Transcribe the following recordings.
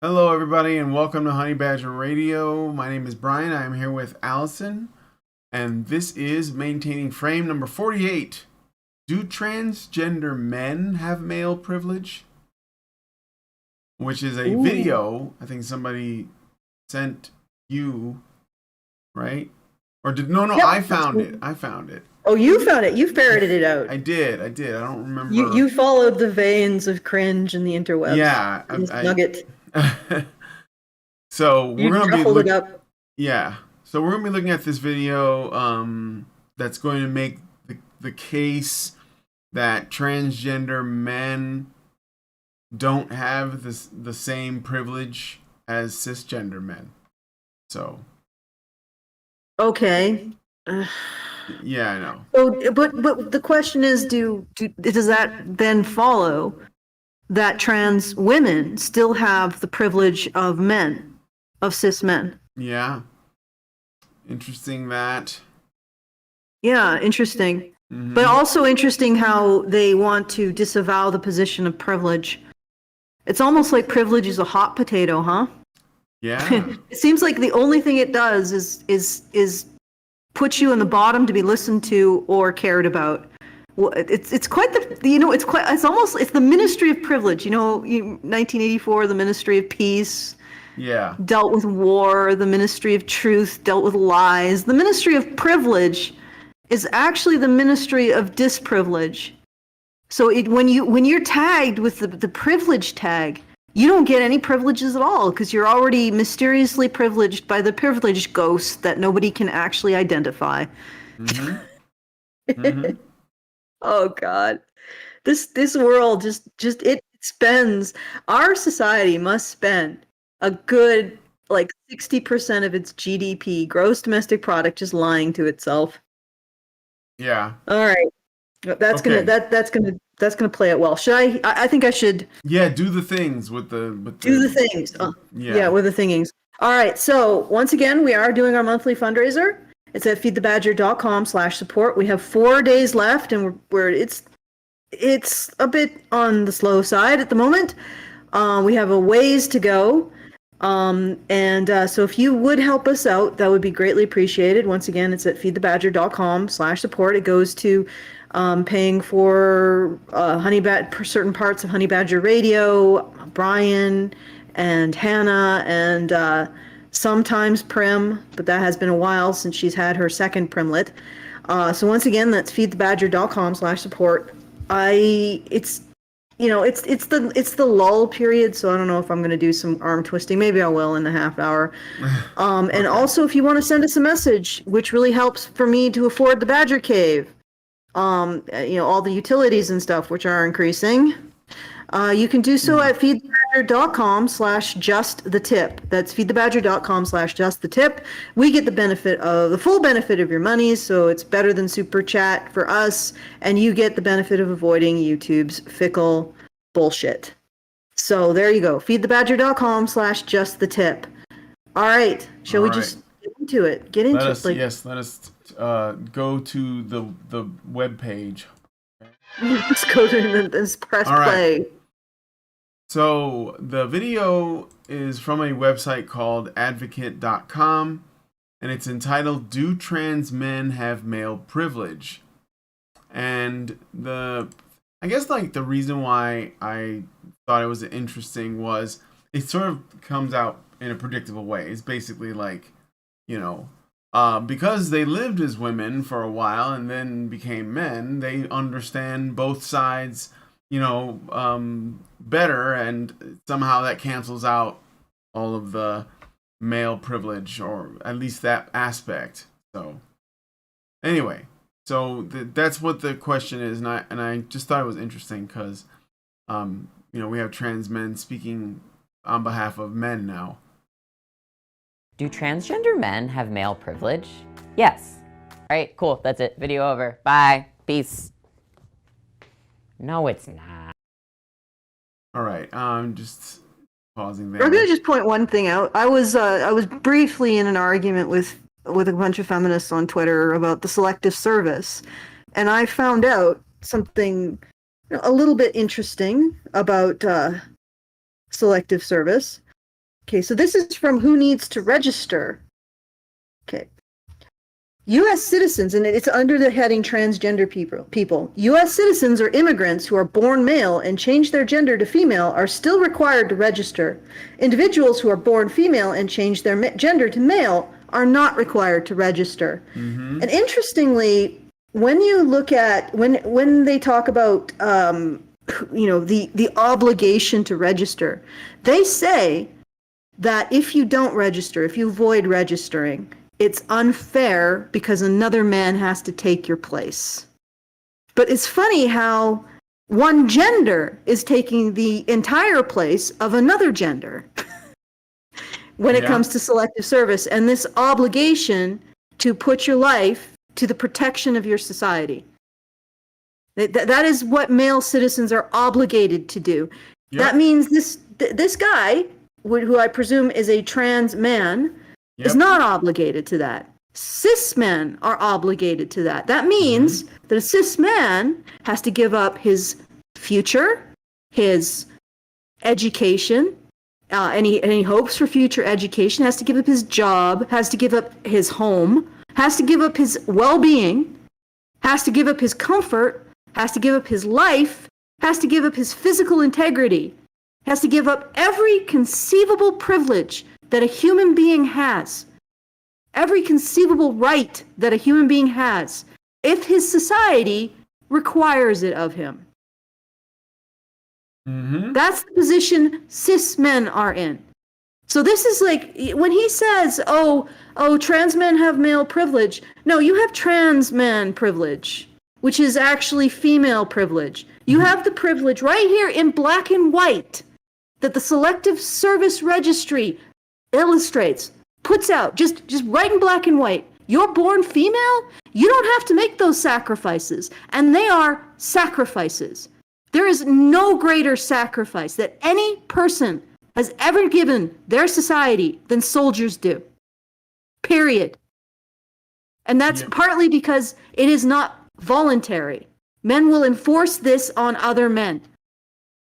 Hello, everybody, and welcome to Honey Badger Radio. My name is Brian. I am here with Allison, and this is maintaining frame number 48. Do transgender men have male privilege? Which is a Ooh. video I think somebody sent you, right? Or did no, Yep. I found it. I found it. Oh, you found it. You ferreted it out. I did. I did. I don't You remember. you followed the veins of cringe in the interwebs. Yeah, This nugget. so You we're gonna be truffled it look. up. Yeah. So we're gonna be looking at this video that's going to make the case that transgender men don't have the same privilege as cisgender men. So Okay. yeah, I know. So, but the question is, does that then follow that trans women still have the privilege of men, of cis men? Yeah. Interesting that. Yeah, interesting. But Mm-hmm. also interesting how they want to disavow the position of privilege. It's almost like privilege is a hot potato, huh? Yeah. It seems like the only thing it does is put you in the bottom to be listened to or cared about. Well, it's quite it's the Ministry of Privilege. 1984, the Ministry of Peace Yeah. dealt with war. The Ministry of Truth dealt with lies. The Ministry of Privilege is actually the Ministry of Disprivilege. So when you're tagged with the privilege tag, you don't get any privileges at all because you're already mysteriously privileged by the privileged ghost that nobody can actually identify. Mm-hmm. Mm-hmm. Oh God, this world just it spends. Our society must spend a good like 60% of its GDP, gross domestic product, just lying to itself. Yeah. All right, Okay. that's gonna play it well. Should I think I should Yeah, do the things with the do the things. Yeah, yeah. with the thingings. All right. So once again, we are doing our monthly fundraiser. It's at feedthebadger.com/support. We have 4 days left, and it's a bit on the slow side at the moment. We have a ways to go. And so if you would help us out, that would be greatly appreciated. Once again, it's at feedthebadger.com/support. It goes to paying for certain parts of Honey Badger Radio, Brian and Hannah, and sometimes Prim, but that has been a while since she's had her second Primlet. So once again, that's feedthebadger.com/support. It's the lull period, so I don't know if I'm going to do some arm twisting. Maybe I will in the half hour. And Okay. also, if you want to send us a message, which really helps for me to afford the Badger Cave, all the utilities and stuff, which are increasing. You can do so at feedthebadger.com/justthetip. That's feedthebadger.com/justthetip. We get the full benefit of your money, so it's better than super chat for us, and you get the benefit of avoiding YouTube's fickle bullshit. So there you go. Feedthebadger.com/justthetip. All right. All Shall we right. just get into it? Get Let into it. us Like, yes, let us go to the web page. let's go to this, press All right. play. So the video is from a website called advocate.com, and it's entitled "Do Trans Men Have Male Privilege?" And I guess like the reason why I thought it was interesting was it sort of comes out in a predictable way. It's basically like, you know, because they lived as women for a while and then became men, they understand both sides, better, and somehow that cancels out all of the male privilege, or at least that aspect. So, anyway, so that's what the question is, and I just thought it was interesting because, we have trans men speaking on behalf of men now. Do transgender men have male privilege? Yes. All right, cool. That's it. Video over. Bye. Peace. No, it's not. All right, just pausing I'm gonna there. just point one thing out. I was briefly in an argument with a bunch of feminists on Twitter about the selective service, and I found out something a little bit interesting about selective service. Okay, so this is from Who Needs to Register. Okay. U.S. citizens, and it's under the heading transgender people. U.S. citizens or immigrants who are born male and change their gender to female are still required to register. Individuals who are born female and change their gender to male are not required to register. Mm-hmm. And interestingly, when you look at when they talk about the obligation to register, they say that if you don't register, if you avoid registering, it's unfair because another man has to take your place. But it's funny how one gender is taking the entire place of another gender when it comes to selective service and this obligation to put your life to the protection of your society. That is what male citizens are obligated to do. Yep. That means this guy, who I presume is a trans man, is not obligated to that. Cis men are obligated to that. That means that a cis man has to give up his future, his education, any hopes for future education, has to give up his job, has to give up his home, has to give up his well-being, has to give up his comfort, has to give up his life, has to give up his physical integrity, has to give up every conceivable privilege that a human being has, every conceivable right that a human being has, if his society requires it of him. Mm-hmm. That's the position cis men are in. So this is like, when he says, oh, trans men have male privilege. No, you have trans man privilege, which is actually female privilege. You have the privilege right here in black and white that the Selective Service Registry illustrates, puts out, just right in black and white. You're born female, you don't have to make those sacrifices. And they are sacrifices. There is no greater sacrifice that any person has ever given their society than soldiers do. Period. And that's partly because it is not voluntary. Men will enforce this on other men.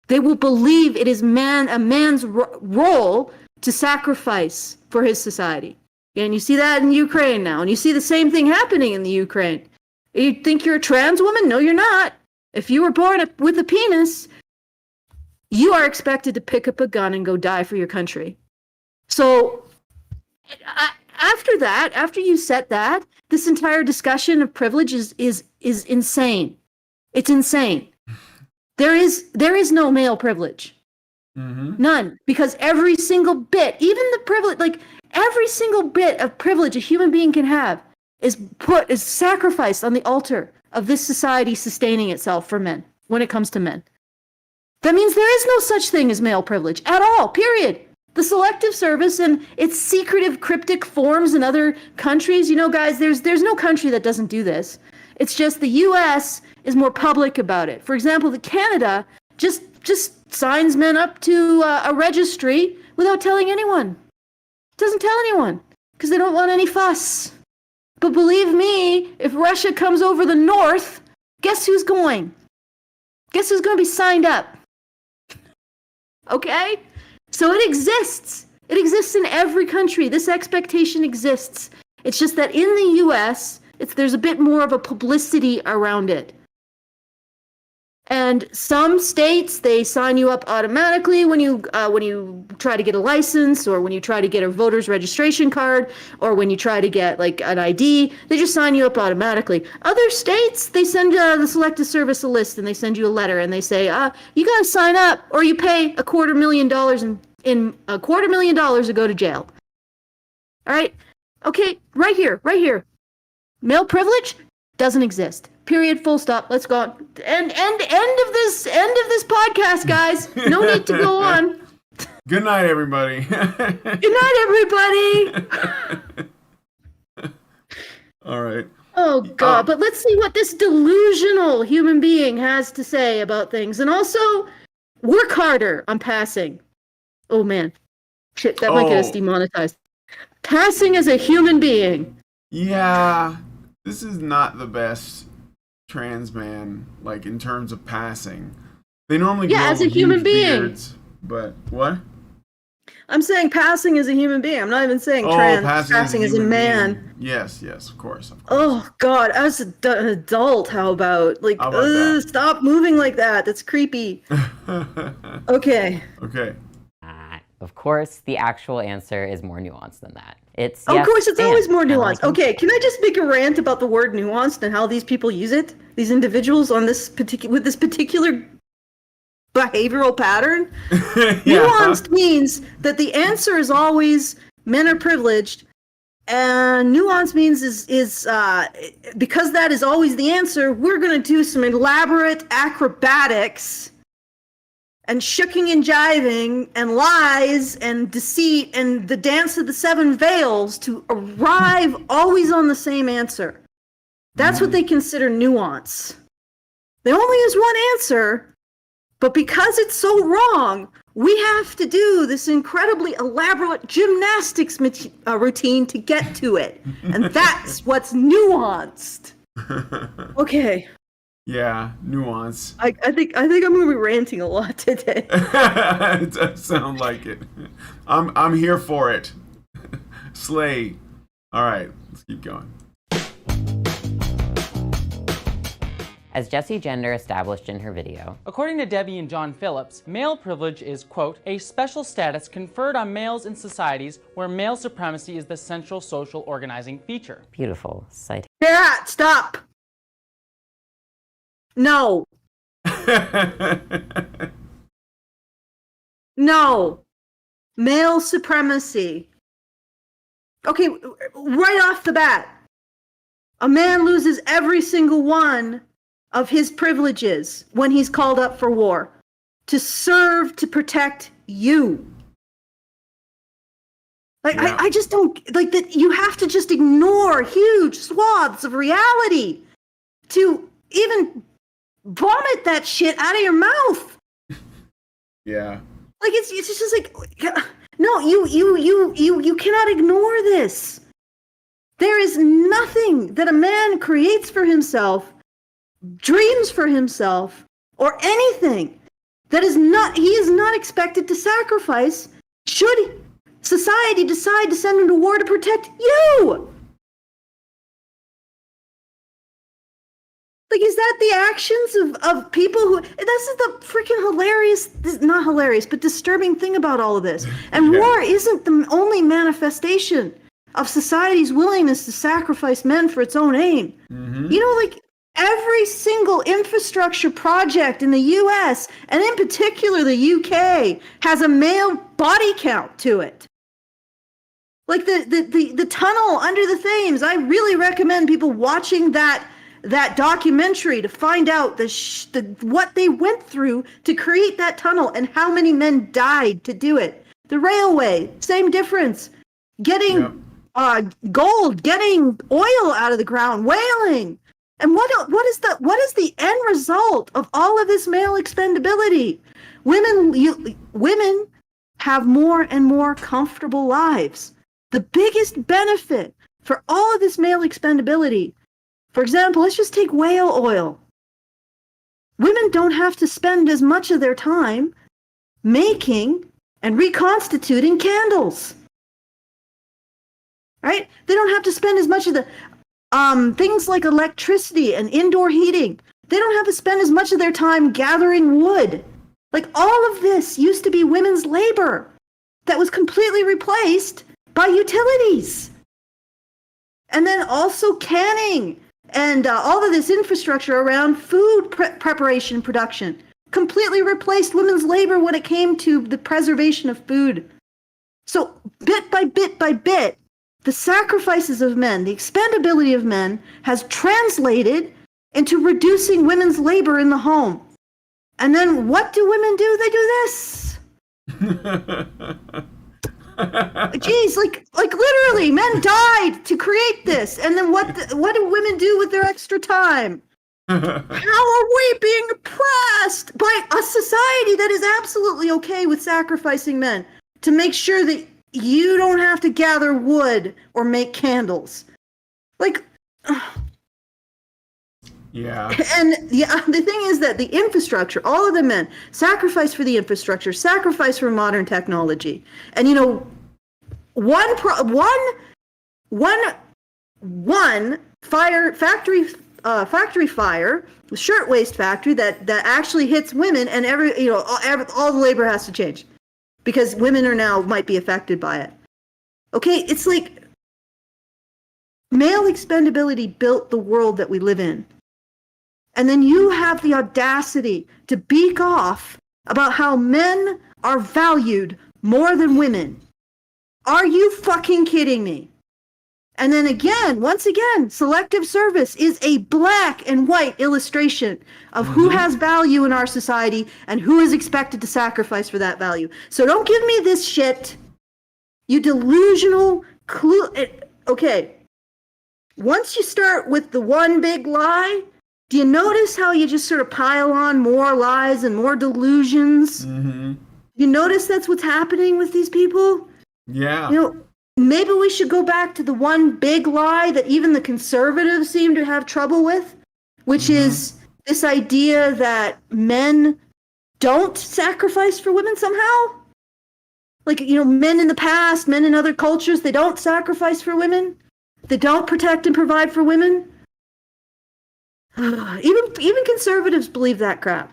They will believe it is a man's role to sacrifice for his society. And you see that in Ukraine now. And you see the same thing happening in the Ukraine. You think you're a trans woman? No, you're not. If you were born with a penis, you are expected to pick up a gun and go die for your country. So after you set that, this entire discussion of privilege is insane. It's insane. There is no male privilege. Mm-hmm. None. Because every single bit, even the privilege, like every single bit of privilege a human being can have is sacrificed on the altar of this society sustaining itself for men when it comes to men. That means there is no such thing as male privilege at all, period. The Selective Service and its secretive, cryptic forms in other countries, guys, there's no country that doesn't do this. It's just the U.S. is more public about it. For example, Canada just signs men up to a registry without telling anyone. Doesn't tell anyone because they don't want any fuss. But believe me, if Russia comes over the north, guess who's going? Guess who's going to be signed up? Okay? So it exists. It exists in every country. This expectation exists. It's just that in the U.S., there's a bit more of a publicity around it. And some states, they sign you up automatically when you try to get a license, or when you try to get a voter's registration card, or when you try to get like an ID. They just sign you up automatically. Other states, they send the Selective Service a list, and they send you a letter, and they say, you got to sign up, or you pay $250,000 in $250,000 to go to jail. All right, okay, right here. Male privilege doesn't exist. Period. Full stop. Let's go on. End of this podcast, guys. No need to go on. Good night, everybody. Good night, everybody. All right. Oh God! But let's see what this delusional human being has to say about things, and also work harder on passing. Oh man, shit! That might get us demonetized. Passing as a human being. Yeah, this is not the best trans man, like in terms of passing. They normally grow as a human being. Beards, but what? I'm saying passing as a human being. I'm not even saying passing as a man. Being. Yes, of course. Oh God, as an adult, how about like, How about that? stop moving like that. That's creepy. Okay. Okay. Of course, the actual answer is more nuanced than that. It's Of course, it's always more kinda nuanced. like Okay, can I just make a rant about the word nuanced and how these people use it? These individuals on this particular behavioral pattern. Nuanced means that the answer is always men are privileged, and nuance means is because that is always the answer. We're going to do some elaborate acrobatics and shucking and jiving and lies and deceit and the dance of the seven veils to arrive always on the same answer. That's what they consider nuance. They only use one answer, but because it's so wrong, we have to do this incredibly elaborate gymnastics routine to get to it. And that's what's nuanced. Okay. Yeah, nuance. I think I'm gonna be ranting a lot today. It does sound like it. I'm here for it. Slay. All right, let's keep going. As Jessie Gender established in her video, according to Debbie and John Phillips, male privilege is, quote, a special status conferred on males in societies where male supremacy is the central social organizing feature. beautiful citation. Yeah, stop. No. No. Male supremacy. Okay, right off the bat, a man loses every single one of his privileges when he's called up for war to serve to protect you. Like, Yeah. I just don't like that. You have to just ignore huge swaths of reality to even vomit that shit out of your mouth. Yeah. Like it's just like, no, you cannot ignore this. There is nothing that a man creates for himself, dreams for himself, or anything that he is not expected to sacrifice should society decide to send him to war to protect you. Like, is that the actions of people who... This is the freaking hilarious... Not hilarious, but disturbing thing about all of this. And Yeah. war isn't the only manifestation of society's willingness to sacrifice men for its own aim. Mm-hmm. You know, like, every single infrastructure project in the US, and in particular the UK, has a male body count to it. Like, the tunnel under the Thames, I really recommend people watching that documentary to find out what they went through to create that tunnel and how many men died to do it. The railway, same difference. Getting gold, getting oil out of the ground, whaling. And what is the end result of all of this male expendability? Women have more and more comfortable lives. The biggest benefit for all of this male expendability, for example, let's just take whale oil. Women don't have to spend as much of their time making and reconstituting candles. Right? They don't have to spend as much of the things like electricity and indoor heating. They don't have to spend as much of their time gathering wood. Like, all of this used to be women's labor that was completely replaced by utilities. And then also canning. And all of this infrastructure around food preparation and production completely replaced women's labor when it came to the preservation of food. So bit by bit by bit, the sacrifices of men, the expendability of men, has translated into reducing women's labor in the home. And then what do women do? They do this. Jeez, like literally, men died to create this, and then what do women do with their extra time? How are we being oppressed by a society that is absolutely okay with sacrificing men to make sure that you don't have to gather wood or make candles? Like, Yeah. And the thing is that the infrastructure, all of the men sacrifice for the infrastructure, sacrifice for modern technology. And one factory fire, shirtwaist factory that actually hits women, and all the labor has to change because women are now might be affected by it. Okay, it's like male expendability built the world that we live in. And then you have the audacity to beak off about how men are valued more than women. Are you fucking kidding me? And then once again, selective service is a black and white illustration of who has value in our society and who is expected to sacrifice for that value. So don't give me this shit, you delusional Okay, once you start with the one big lie, do you notice how you just sort of pile on more lies and more delusions? Mm-hmm. You notice that's what's happening with these people? Yeah. Maybe we should go back to the one big lie that even the conservatives seem to have trouble with, which is this idea that men don't sacrifice for women somehow. Like, men in the past, men in other cultures, they don't sacrifice for women. They don't protect and provide for women. Even conservatives believe that crap.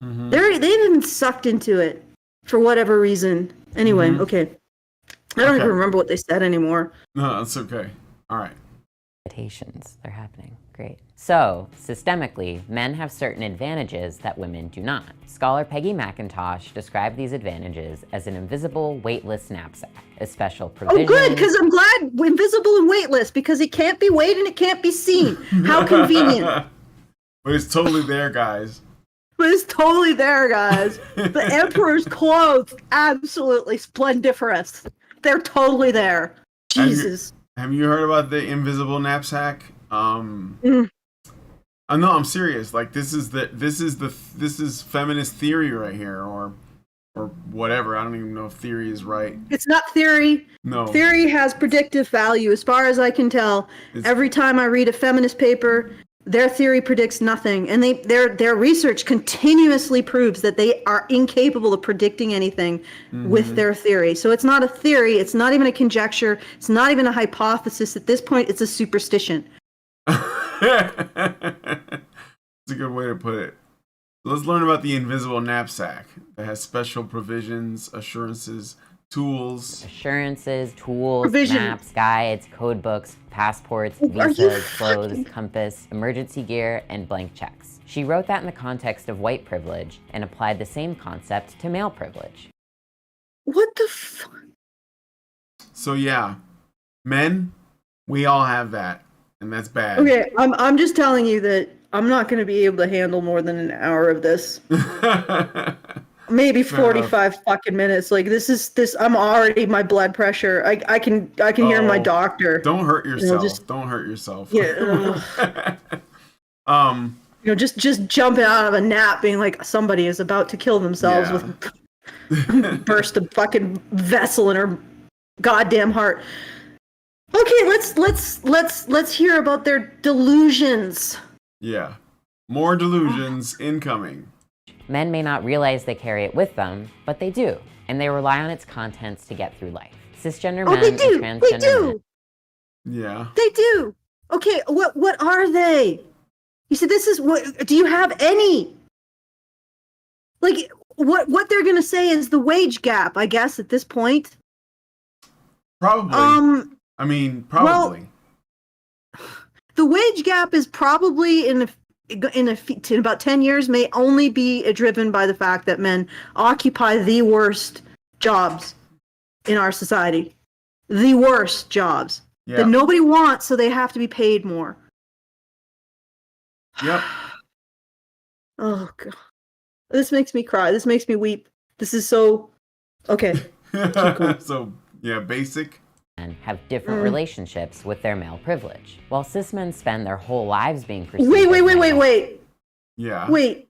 They've been sucked into it for whatever reason. Anyway, okay. I don't even remember what they said anymore. No, that's okay. All right. They're happening. Great. So, systemically, men have certain advantages that women do not. Scholar Peggy McIntosh described these advantages as an invisible, weightless knapsack, a special provision. Oh, good, because I'm glad invisible and weightless, because it can't be weighed and it can't be seen. How convenient. But it's totally there, guys. The emperor's clothes, absolutely splendiferous. They're totally there. Jesus. Have you heard about the invisible knapsack? No, I'm serious. Like this is feminist theory right here, or whatever. I don't even know if theory is right. It's not theory. No. Theory has predictive value, as far as I can tell. Every time I read a feminist paper, their theory predicts nothing, and their research continuously proves that they are incapable of predicting anything with their theory. So it's not a theory, it's not even a conjecture, it's not even a hypothesis. At this point, it's a superstition. That's a good way to put it. Let's learn about the invisible knapsack that has special provisions, assurances, tools. Maps, guides, code books, passports, visas, clothes, compass, emergency gear, and blank checks. She wrote that in the context of white privilege and applied the same concept to male privilege. What the fuck? So yeah, men, we all have that, and that's bad. Okay, I'm just telling you that I'm not going to be able to handle more than an hour of this. Maybe 45 fucking minutes. Like this. I'm already, my blood pressure. I can hear my doctor. Don't hurt yourself. Don't hurt yourself. Yeah. Just jumping out of a nap, being like somebody is about to kill themselves with burst a fucking vessel in her goddamn heart. Okay, let's hear about their delusions. Yeah, more delusions incoming. Men may not realize they carry it with them, but they do, and they rely on its contents to get through life. Cisgender men and transgender men. Yeah. They do. Okay, what are they? You said this is what, do you have any? Like, what they're going to say is the wage gap, I guess, at this point. Probably. Probably. Well, the wage gap is probably in about 10 years may only be driven by the fact that men occupy the worst jobs in our society. The worst jobs. Yeah. That nobody wants, so they have to be paid more. Yep. Oh, God. This makes me cry. This makes me weep. This is so... Okay. So, yeah, basic. And have different relationships with their male privilege. While cis men spend their whole lives being perceived Wait. Yeah. Wait.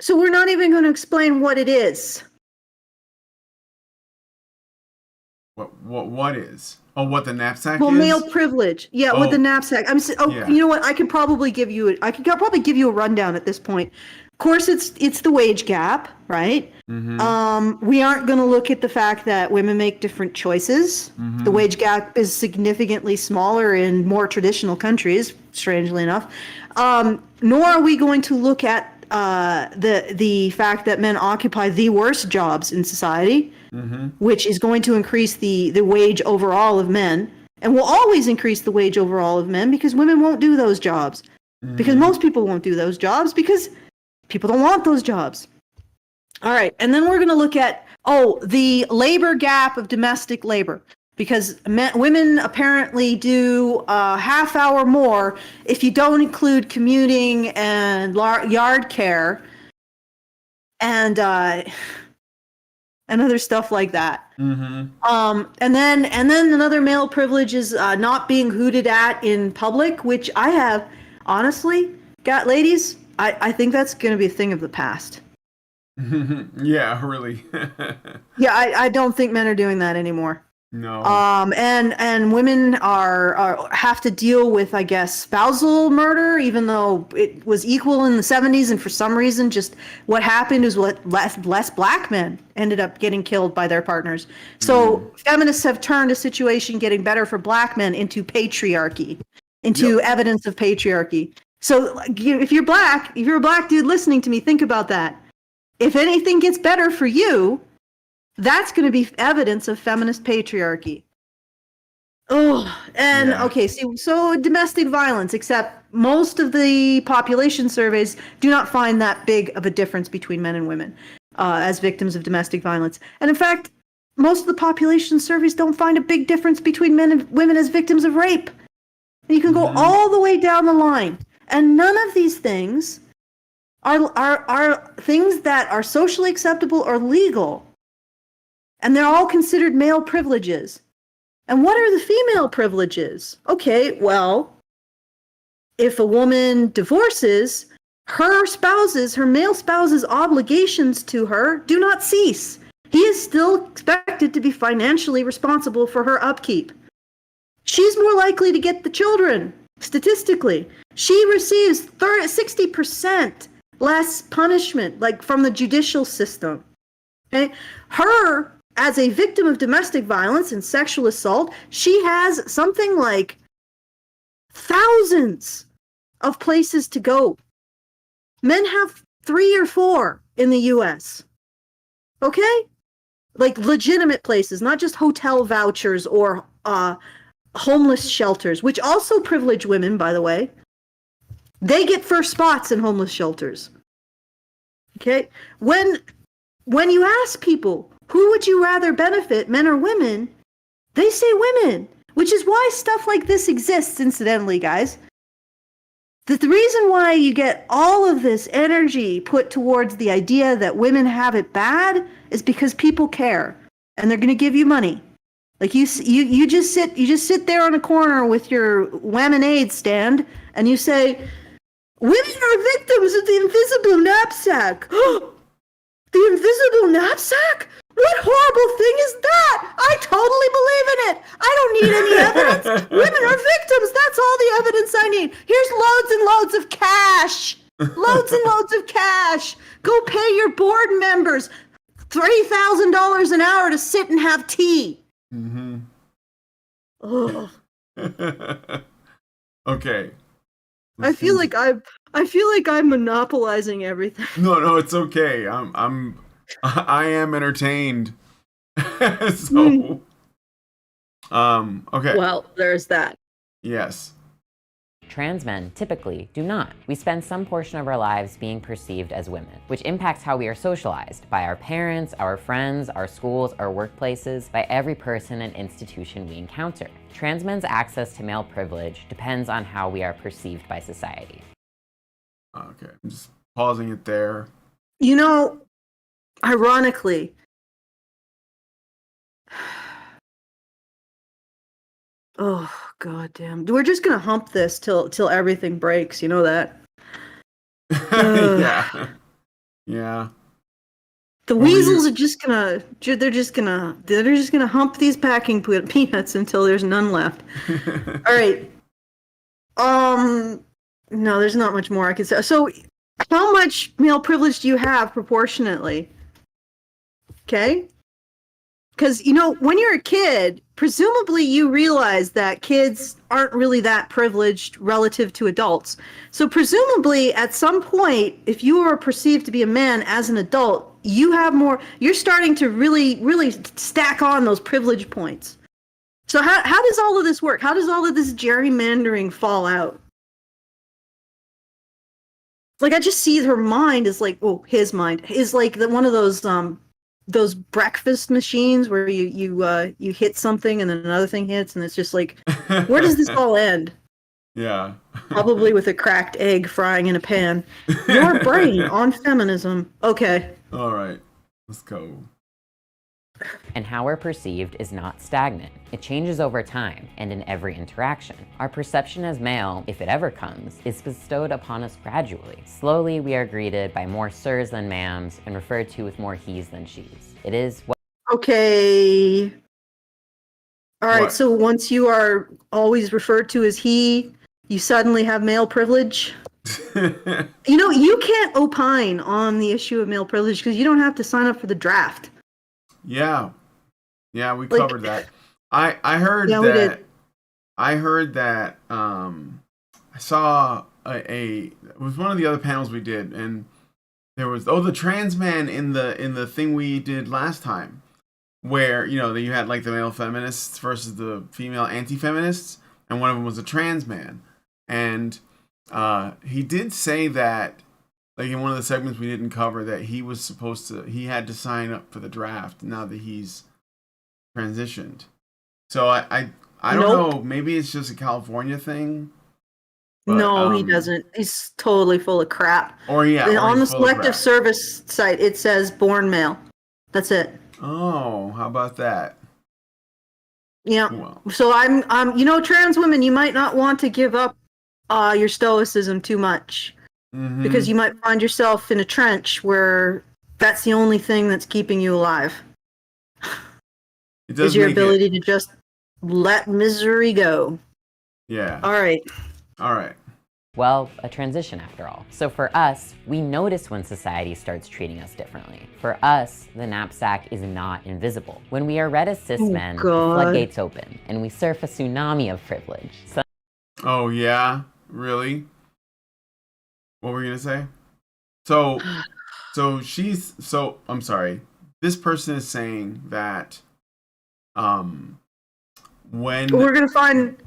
So we're not even going to explain what it is. What is? Oh, what the knapsack Well, is? male privilege. Yeah, with the Oh. knapsack. Yeah. You know what? I could probably give you a rundown at this point. Of course, it's the wage gap, right? We aren't going to look at the fact that women make different choices. The wage gap is significantly smaller in more traditional countries, strangely enough. Nor are we going to look at the fact that men occupy the worst jobs in society, which is going to increase the wage overall of men, and will always increase the wage overall of men because women won't do those jobs. Because most people won't do those jobs because people don't want those jobs. All right, and then we're going to look at, the labor gap of domestic labor. Because women apparently do a half hour more if you don't include commuting and yard care and other stuff like that. And then another male privilege is not being hooted at in public, which I have honestly, ladies, I think that's going to be a thing of the past. Yeah, really. Yeah, I don't think men are doing that anymore. No. And women have to deal with, I guess, spousal murder, even though it was equal in the 70s, and for some reason, just what happened is less black men ended up getting killed by their partners. So feminists have turned a situation getting better for black men into patriarchy, into evidence of patriarchy. So if you're a black dude listening to me, think about that. If anything gets better for you, that's going to be evidence of feminist patriarchy. Okay, so domestic violence, except most of the population surveys do not find that big of a difference between men and women as victims of domestic violence. And in fact, most of the population surveys don't find a big difference between men and women as victims of rape. And you can go all the way down the line. And none of these things are things that are socially acceptable or legal. And they're all considered male privileges. And what are the female privileges? Okay, well, if a woman divorces, her male spouse's obligations to her do not cease. He is still expected to be financially responsible for her upkeep. She's more likely to get the children, statistically. She receives 60% less punishment, like from the judicial system. Okay? Her, as a victim of domestic violence and sexual assault, she has something like thousands of places to go. Men have 3 or 4 in the US. Okay? Like legitimate places, not just hotel vouchers or homeless shelters, which also privilege women, by the way. They get first spots in homeless shelters. Okay? When you ask people, who would you rather benefit, men or women? They say women, which is why stuff like this exists, incidentally, guys. The reason why you get all of this energy put towards the idea that women have it bad is because people care, and they're going to give you money. Like you just sit there on a corner with your lemonade stand, and you say, "Women are victims of the invisible knapsack." The invisible knapsack? What horrible thing is that? I totally believe in it. I don't need any evidence. Women are victims. That's all the evidence I need. Here's loads and loads of cash. Loads and loads of cash. Go pay your board members $3,000 an hour to sit and have tea. Oh. Okay. I feel like I'm monopolizing everything. No, it's okay. I am entertained. So, okay. Well, there's that. Yes. Trans men typically do not. We spend some portion of our lives being perceived as women, which impacts how we are socialized by our parents, our friends, our schools, our workplaces, by every person and institution we encounter. Trans men's access to male privilege depends on how we are perceived by society. Okay, I'm just pausing it there. You know, ironically, oh god damn, we're just gonna hump this till everything breaks. You know that? Yeah. The What were weasels you- are just gonna, they're just gonna hump these packing peanuts until there's none left. All right. No, there's not much more I can say. So, how much male privilege do you have proportionately? Okay. Because, when you're a kid, presumably you realize that kids aren't really that privileged relative to adults. So, presumably, at some point, if you are perceived to be a man as an adult, you have more, you're starting to really, really stack on those privilege points. So, how does all of this work? How does all of this gerrymandering fall out? Like, I just see her mind is like, oh, his mind is like one of those breakfast machines where you hit something and then another thing hits and it's just like, where does this all end? Yeah. Probably with a cracked egg frying in a pan. Your brain on feminism. Okay. All right. Let's go. And how we're perceived is not stagnant. It changes over time and in every interaction. Our perception as male, if it ever comes, is bestowed upon us gradually. Slowly, we are greeted by more sirs than ma'ams and referred to with more he's than she's. It is what Okay. All right. What? So once you are always referred to as he, you suddenly have male privilege. You can't opine on the issue of male privilege because you don't have to sign up for the draft. Yeah. Yeah, we Like- covered that. I heard Yeah, we that did. I heard that I saw it was one of the other panels we did, and there was the Transmen in the thing we did last time, where you had like the male feminists versus the female anti-feminists, and one of them was a trans man, and he did say that, like in one of the segments we didn't cover, that he had to sign up for the draft now that he's transitioned. So I don't Nope. know, maybe it's just a California thing. But, No, he doesn't. He's totally full of crap. Or yeah, And or on the he's full of selective crap. service site, it says born male. That's it. Oh, how about that? Yeah. Well, So I'm trans women, you might not want to give up your stoicism too much mhm. because you might find yourself in a trench where that's the only thing that's keeping you alive. It does Is your make it- ability to just let misery go. Yeah. All right. All right. well, a transition after all. So for us, we notice when society starts treating us differently. For us, the knapsack is not invisible. When we are read as cis men, the God. floodgates open, and we surf a tsunami of privilege. Oh yeah, really? What were you gonna say? So I'm sorry. This person is saying that when We're gonna find,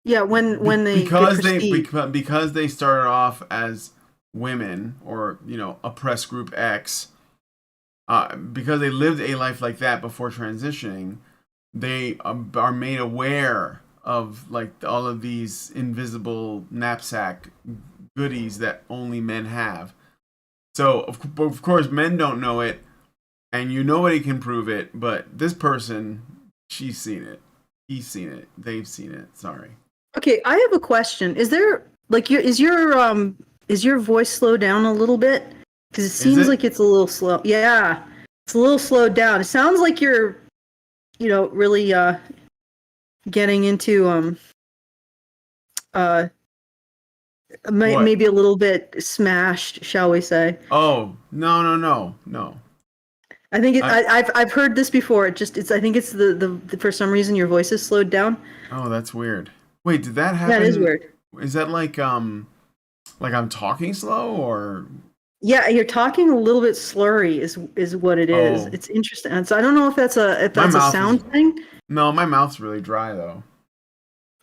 when they because get they prestige. because they started off as women, or oppressed group X, because they lived a life like that before transitioning, they are made aware of like all of these invisible knapsack goodies that only men have. So of course men don't know it, and nobody can prove it, but this person, she's seen it, he's seen it, they've seen it. Sorry. Okay, I have a question. Is there like is your voice slowed down a little bit? Because it seems it? like it's a little slow. Yeah, it's a little slowed down. It sounds like you're, really getting into What? maybe a little bit smashed, shall we say? Oh no. I think I've heard this before. I think it's the for some reason your voice is slowed down. Oh, that's weird. Wait, did that happen? That is weird. Is that like I'm talking slow, or Yeah, you're talking a little bit slurry is what it is. Oh. It's interesting. And so I don't know if that's a mouth sound is- thing. no? My mouth's really dry though.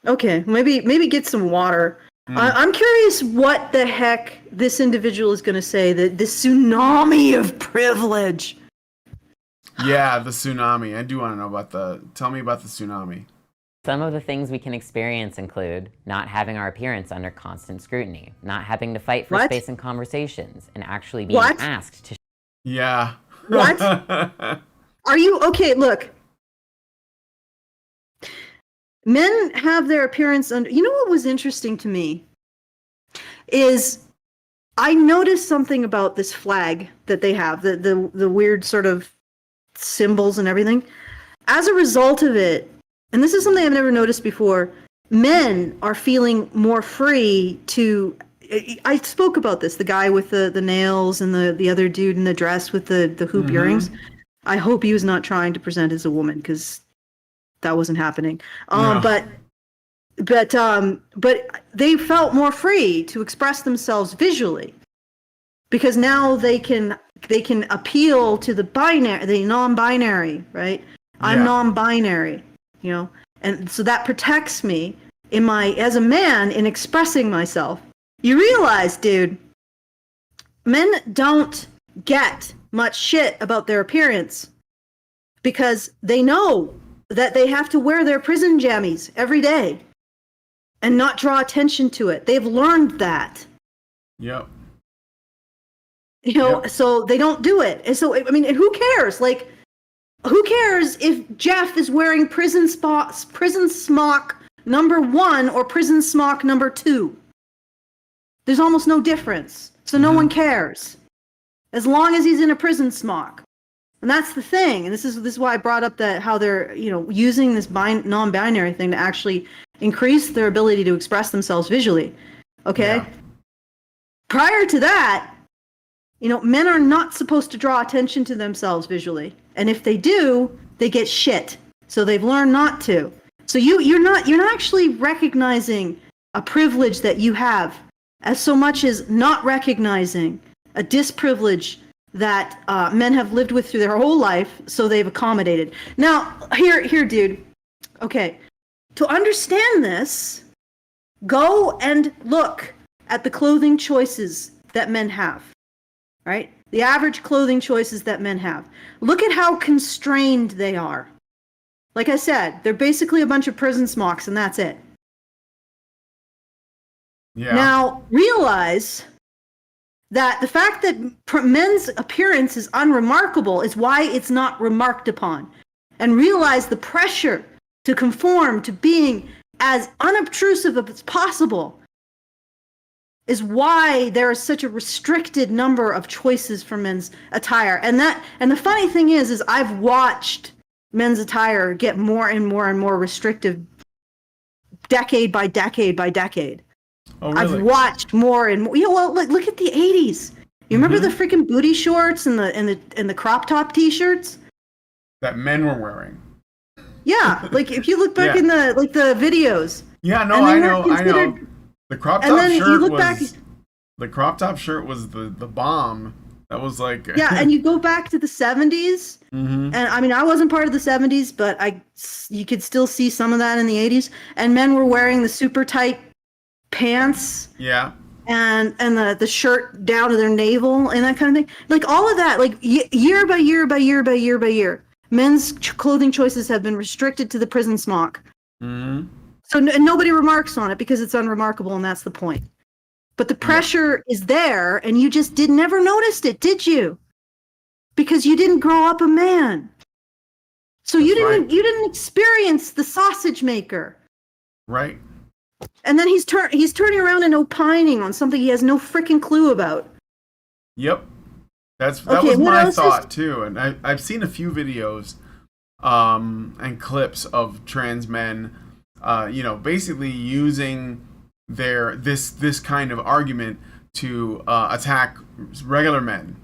Okay, maybe get some water. I'm curious what the heck this individual is going to say. That this tsunami of privilege. Yeah, the tsunami. I do want to know tell me about the tsunami. Some of the things we can experience include not having our appearance under constant scrutiny, not having to fight for What? space in conversations, and actually being What? asked to Yeah. What? Are you okay? Look, men have their appearance under. You know what was interesting to me is I noticed something about this flag that they have, the weird sort of symbols and everything. As a result of it, and this is something I've never noticed before, men are feeling more free to. I spoke about this, the guy with the nails and the other dude in the dress with the hoop earrings. I hope he was not trying to present as a woman, because that wasn't happening. No. But they felt more free to express themselves visually, because now they can appeal to the non-binary, right? I'm non-binary, you know, and so that protects me as a man in expressing myself. You realize, dude, men don't get much shit about their appearance because they know that they have to wear their prison jammies every day and not draw attention to it. They've learned that. Yep. You know, so they don't do it. And so, I mean, who cares? Like, who cares if Jeff is wearing prison smock number 1 or prison smock number 2? There's almost no difference. So no one cares. As long as he's in a prison smock. And that's the thing. And this is why I brought up how they're, you know, using this non-binary thing to actually increase their ability to express themselves visually. Okay? Yeah. Prior to that, you know, men are not supposed to draw attention to themselves visually. And if they do, they get shit. So they've learned not to. So you're not actually recognizing a privilege that you have, as so much as not recognizing a disprivilege that men have lived with through their whole life, so they've accommodated. Now, here, dude. Okay, to understand this, go and look at the clothing choices that men have, right? The average clothing choices that men have. Look at how constrained they are. Like I said, they're basically a bunch of prison smocks, and that's it. Yeah. Now, realize that the fact that men's appearance is unremarkable is why it's not remarked upon. And realize the pressure to conform to being as unobtrusive as possible is why there is such a restricted number of choices for men's attire. And the funny thing is I've watched men's attire get more and more and more restrictive decade by decade by decade. Oh, really? I've watched more and more. You know, well, look at the 80s. You remember the freaking booty shorts and the crop top t-shirts that men were wearing? Yeah, like if you look back in the videos. Yeah, no, I know. The crop top shirt was the bomb. That was like yeah, and you go back to the 70s, and I mean I wasn't part of the 70s, but you could still see some of that in the 80s, and men were wearing the super tight pants. Yeah. And the shirt down to their navel and that kind of thing. Like all of that, like year by year by year by year by year, men's clothing choices have been restricted to the prison smock. Mm-hmm. So nobody remarks on it because it's unremarkable, and that's the point. But the pressure is there, and you just never noticed it, did you? Because you didn't grow up a man. So you didn't experience the sausage maker. Right. And then he's turning around and opining on something he has no freaking clue about. Yep. That was my thought too. And I've seen a few videos and clips of trans men basically using this kind of argument to attack regular men,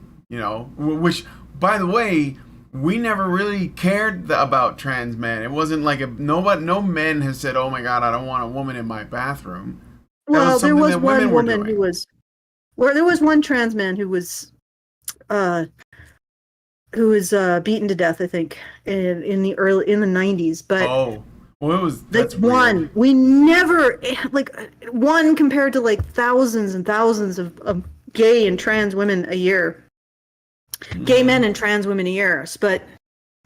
which, by the way, we never really cared about trans men. It wasn't like no men has said, "Oh my God, I don't want a woman in my bathroom." Well, there was one woman who was, there was one trans man who was beaten to death, I think, in the 90s. But that's one. Weird. We never one compared to thousands and thousands of gay and trans women a year. Gay men and trans women a year, but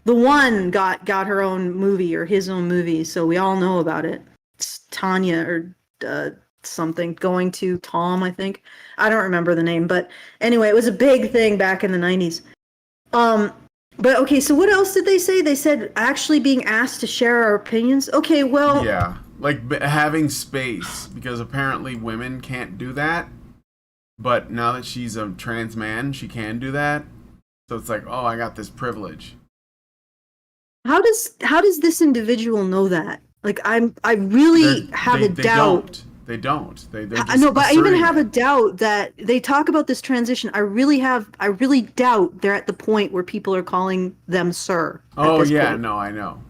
the one got her own movie or his own movie, so we all know about it. It's Tanya or something, Going to Tom, I think. I don't remember the name, but anyway, it was a big thing back in the 90s. But okay, so what else did they say? They said actually being asked to share our opinions. Okay, well, yeah, like having space, because apparently women can't do that. but now that she's a trans man, she can do that. So it's like, oh, I got this privilege. How does this individual know that? Like, I really have a doubt. They don't. They're just I know, but I even asserting have a it. doubt that they talk about this transition. I really doubt they're at the point where people are calling them sir. Oh yeah, point. no, I know.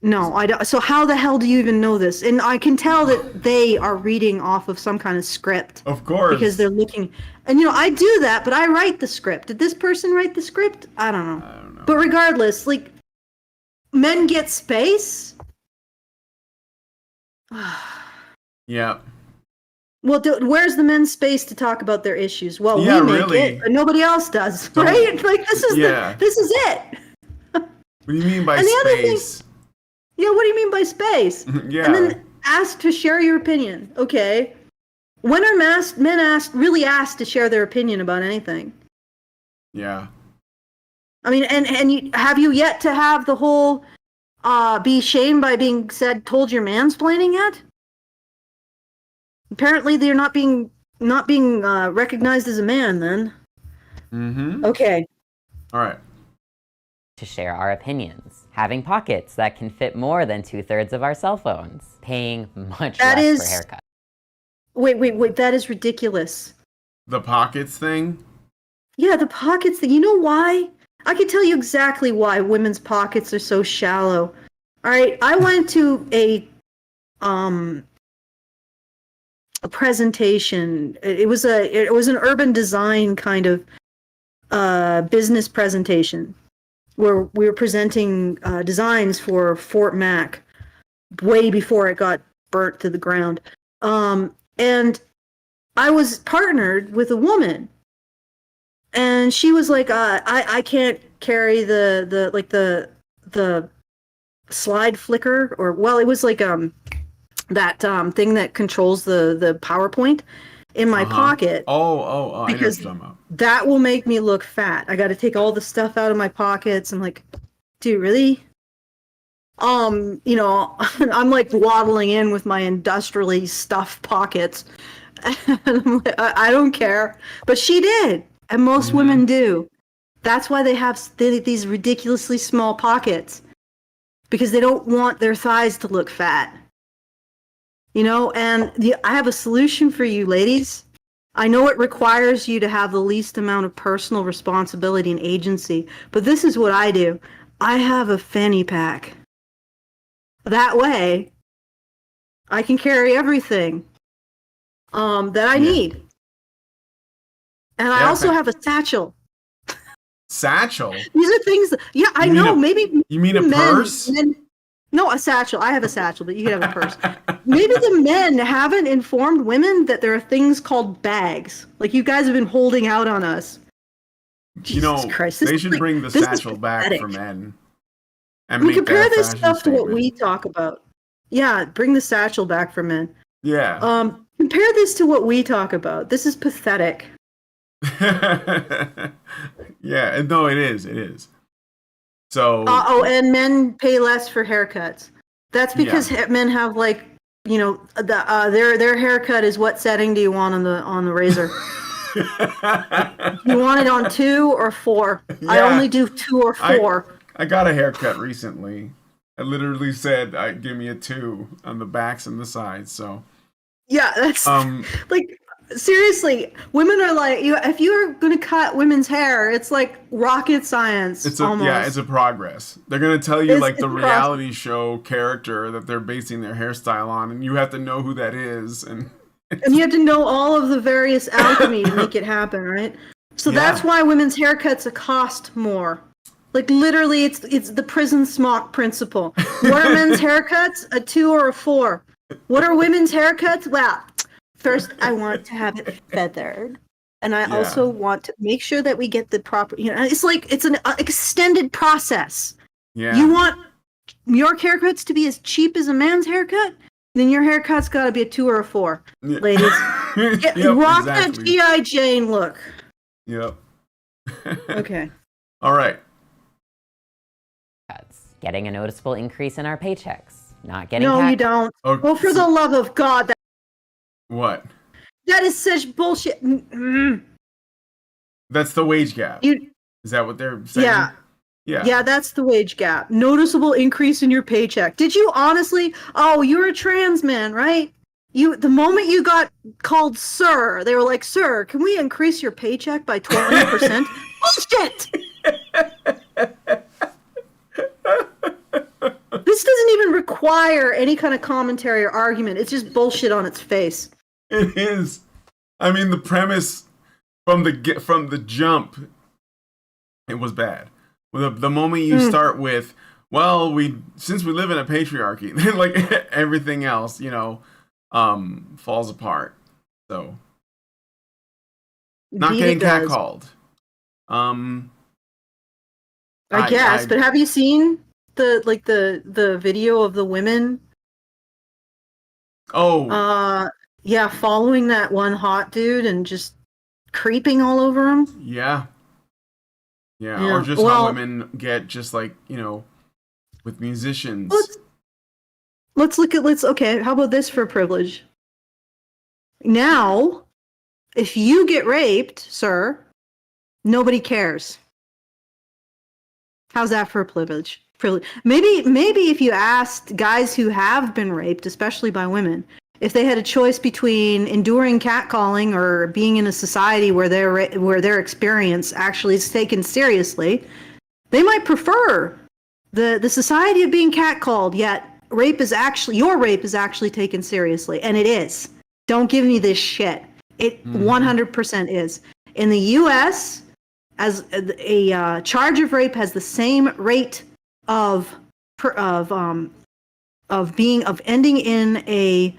No, I don't. So how the hell do you even know this? And I can tell that they are reading off of some kind of script. Of course. Because they're looking, and I do that, but I write the script. Did this person write the script? I don't know. I don't know. But regardless, like, men get space. Yeah. Well, where's the men's space to talk about their issues? Well, Yeah, we make really. it, but nobody else does, Don't- right? Like, this is it. What do you mean by And the other thing- space? Yeah, what do you mean by space? Yeah. And then ask to share your opinion. Okay. When are men really asked to share their opinion about anything? Yeah. I mean, have you yet to have the whole be shamed by being told you're mansplaining yet? Apparently, they're not being recognized as a man then. Mm-hmm. Okay. All right. To share our opinions, having pockets that can fit more than 2/3 of our cell phones, paying much less for haircuts. Wait, that is ridiculous. The pockets thing? Yeah, the pockets thing. You know why? I can tell you exactly why women's pockets are so shallow. All right, I went to a presentation. It was an urban design kind of business presentation where we were presenting designs for Fort Mac way before it got burnt to the ground. And I was partnered with a woman, and she was like, I can't carry the slide flicker, or, well, it was like that thing that controls the PowerPoint in my pocket. Oh, because I know what you're talking about. that will make me look fat. I got to take all the stuff out of my pockets. I'm like, dude, really? I'm like waddling in with my industrially stuffed pockets. And I'm like, I don't care. But she did. And most women do. That's why they have these ridiculously small pockets. Because they don't want their thighs to look fat. And I have a solution for you, ladies. I know it requires you to have the least amount of personal responsibility and agency, but this is what I do. I have a fanny pack. That way, I can carry everything that I need. And I also have a satchel. Satchel? These are things I know. Maybe you mean a purse? No, a satchel. I have a satchel, but you can have a purse. Maybe the men haven't informed women that there are things called bags. Like, you guys have been holding out on us. Jesus Christ. They should bring the satchel back for men. And compare this stuff to what we talk about. Yeah, bring the satchel back for men. Yeah. Compare this to what we talk about. This is pathetic. Yeah, no, it is. It is. So. And men pay less for haircuts. That's because men have, like, their haircut is, what setting do you want on the razor? You want it on 2 or 4? Yeah. I only do 2 or 4. I got a haircut recently. I literally said, give me a 2 on the backs and the sides. So. Yeah, that's like. Seriously, women are like, if you're going to cut women's hair, it's like rocket science. It's almost. A progress. They're going to tell you like the reality show character that they're basing their hairstyle on, and you have to know who that is, and you have to know all of the various alchemy to make it happen, right? So that's why women's haircuts cost more. Like, literally, it's the prison smock principle. What are men's haircuts? A 2 or a 4. What are women's haircuts? Well, first, I want to have it feathered, and I also want to make sure that we get the proper. It's like it's an extended process. Yeah. You want your haircuts to be as cheap as a man's haircut? Then your haircut's got to be a 2 or a 4, ladies. Rock that G.I. Jane look. Yep. Okay. All right. Getting a noticeable increase in our paychecks. Not getting. No, you don't. Oh, for the love of God. What? That is such bullshit. That's the wage gap. You, Is that what they're saying? yeah. Yeah. Yeah, that's the wage gap. Noticeable increase in your paycheck. Did you honestly? Oh, you're a trans man, right? The moment you got called sir, they were like, "Sir, can we increase your paycheck by 20%?" Bullshit. This doesn't even require any kind of commentary or argument. It's just bullshit on its face. It is. I mean, the premise from the jump, it was bad. The moment you start with, well, since we live in a patriarchy, then like everything else, falls apart. So, not getting catcalled. I guess, but have you seen the video of the women? Oh. Yeah, following that one hot dude and just creeping all over him. Yeah. Yeah, or just how women get just like, with musicians. Okay, how about this for privilege? Now, if you get raped, sir, nobody cares. How's that for a privilege? Maybe if you asked guys who have been raped, especially by women, if they had a choice between enduring catcalling or being in a society where their experience actually is taken seriously, they might prefer the society of being catcalled, yet your rape is actually taken seriously, and it is. Don't give me this shit. It 100% is. In the U.S., as a charge of rape has the same rate of ending in a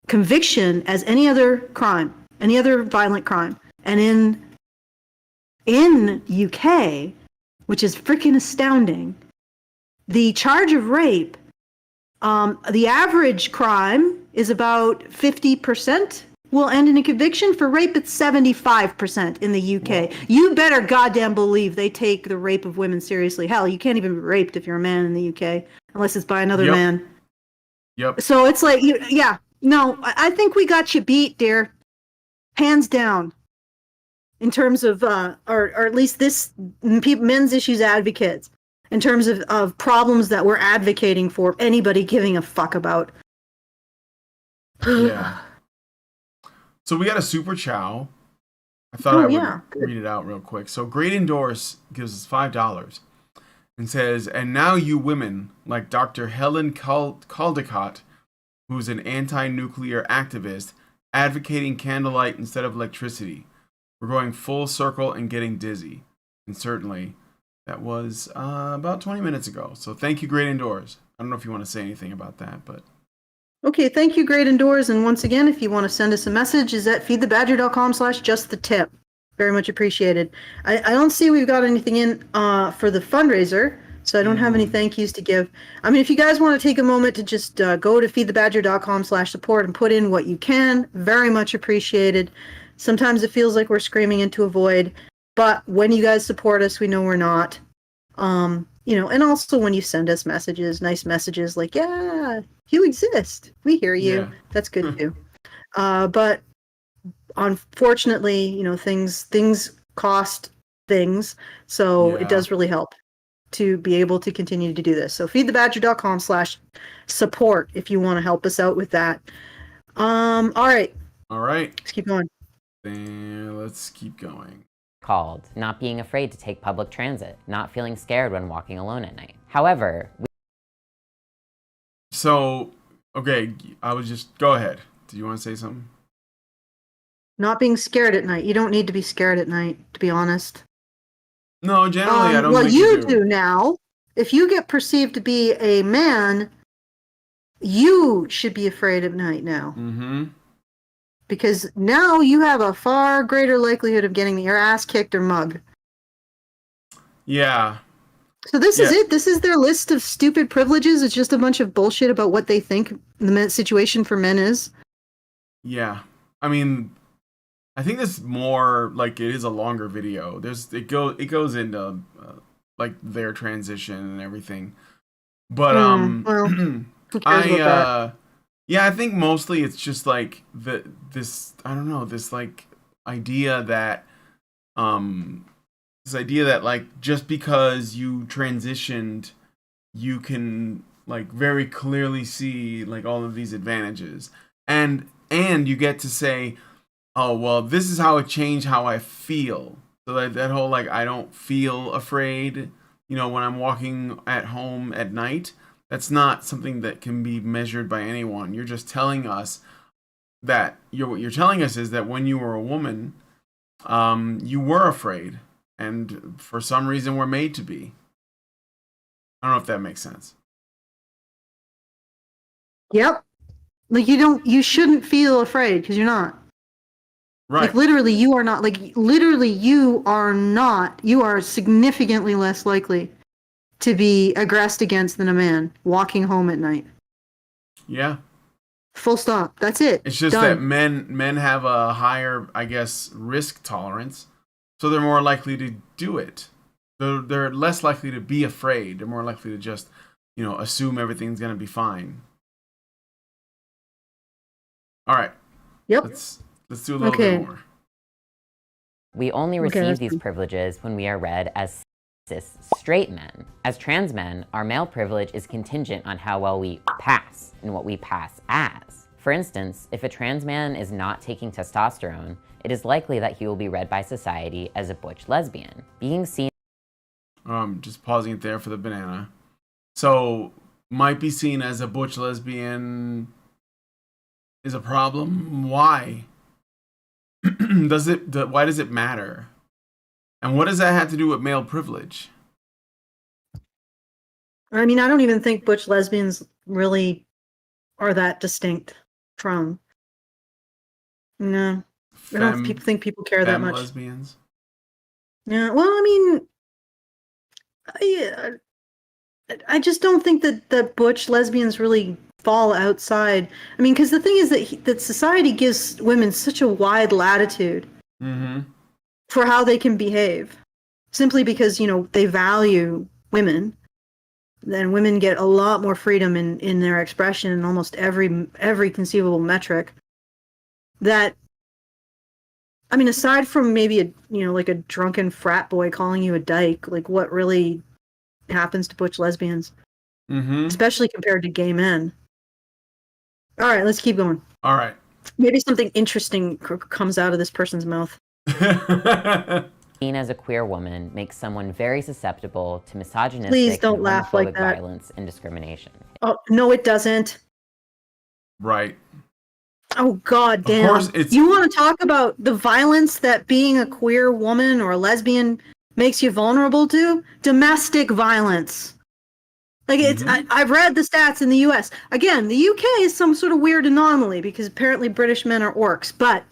conviction as any other crime, any other violent crime. And in UK, which is freaking astounding, the charge of rape, the average crime is about 50% will end in a conviction. For rape, it's 75% in the UK. Whoa. You better goddamn believe they take the rape of women seriously. Hell, you can't even be raped if you're a man in the UK, unless it's by another man. Yep. So it's like, no, I think we got you beat, dear. Hands down. In terms of, or at least men's issues advocates, in terms of problems that we're advocating for anybody giving a fuck about. Yeah. So we got a super chow. I thought I would read it out real quick. So Great Endorse gives us $5 and says, and now you women, like Dr. Helen Caldicott, who's an anti-nuclear activist, advocating candlelight instead of electricity. We're going full circle and getting dizzy. And certainly, that was about 20 minutes ago. So thank you, Great Indoors. I don't know if you want to say anything about that, but... Okay, thank you, Great Indoors. And once again, if you want to send us a message, is at feedthebadger.com/justthetip. Very much appreciated. I don't see we've got anything in for the fundraiser, so I don't have any thank yous to give. I mean, if you guys want to take a moment to just go to feedthebadger.com/support and put in what you can, very much appreciated. Sometimes it feels like we're screaming into a void, but when you guys support us, we know we're not. And also when you send us messages, nice messages like, yeah, you exist. We hear you. Yeah. That's good too. But unfortunately, things cost things. So it does really help to be able to continue to do this. So feedthebadger.com/support if you want to help us out with that. All right. Let's keep going. Then let's keep going. Called not being afraid to take public transit, not feeling scared when walking alone at night. However, so, okay, go ahead. Do you want to say something? Not being scared at night. You don't need to be scared at night, to be honest. No, generally I don't think you do now. If you get perceived to be a man, you should be afraid at night now. Mm-hmm. Because now you have a far greater likelihood of getting your ass kicked or mugged. Yeah. So this is it. This is their list of stupid privileges. It's just a bunch of bullshit about what they think the situation for men is. Yeah. I mean, I think this more like it is a longer video. It goes into like their transition and everything. But well, who cares about that? Yeah, I think mostly it's just like this I don't know, this like idea that um this idea that like just because you transitioned you can like very clearly see like all of these advantages. And you get to say, "Oh, well, this is how it changed how I feel." So that whole like I don't feel afraid, when I'm walking at home at night, that's not something that can be measured by anyone. You're just telling us that what you're telling us is that when you were a woman, you were afraid, and for some reason were made to be. I don't know if that makes sense. Yep. Like you shouldn't feel afraid because you're not. Like Right. literally you are not. Like literally you are not. You are significantly less likely to be aggressed against than a man walking home at night. Yeah. Full stop. That's it. It's just that Done. men have a higher, I guess, risk tolerance, so they're more likely to do it. They're less likely to be afraid. They're more likely to just, assume everything's gonna be fine. All right, Yep. let's do a little bit more. We only Okay, receive that's these fine. privileges when we are read as cis straight men. As trans men, our male privilege is contingent on how well we pass and what we pass as. For instance, if a trans man is not taking testosterone, it is likely that he will be read by society as a butch lesbian. Being seen Just pausing it there for the banana. So might be seen as a butch lesbian is a problem. Why? Why does it matter? And what does that have to do with male privilege? I mean, I don't even think butch lesbians really are that distinct from. No, I don't think people care that Femme much. lesbians? Yeah, well, I mean, I just don't think that butch lesbians really fall outside. I mean, because the thing is that society gives women such a wide latitude Mm-hmm. for how they can behave, simply because they value women. Then women get a lot more freedom in their expression in almost every conceivable metric. That, I mean, aside from maybe like a drunken frat boy calling you a dyke, like what really happens to butch lesbians, Mm-hmm. especially compared to gay men. All right, let's keep going. All right. Maybe something interesting comes out of this person's mouth. seen as a queer woman makes someone very susceptible to Please misogynistic don't and laugh like homophobic that. violence and discrimination. Oh, no, it doesn't. Right. Oh, god damn. Of course, it's You want to talk about the violence that being a queer woman or a lesbian makes you vulnerable to? Domestic violence. Like, I've read the stats in the US. Again, the UK is some sort of weird anomaly because apparently British men are orcs, but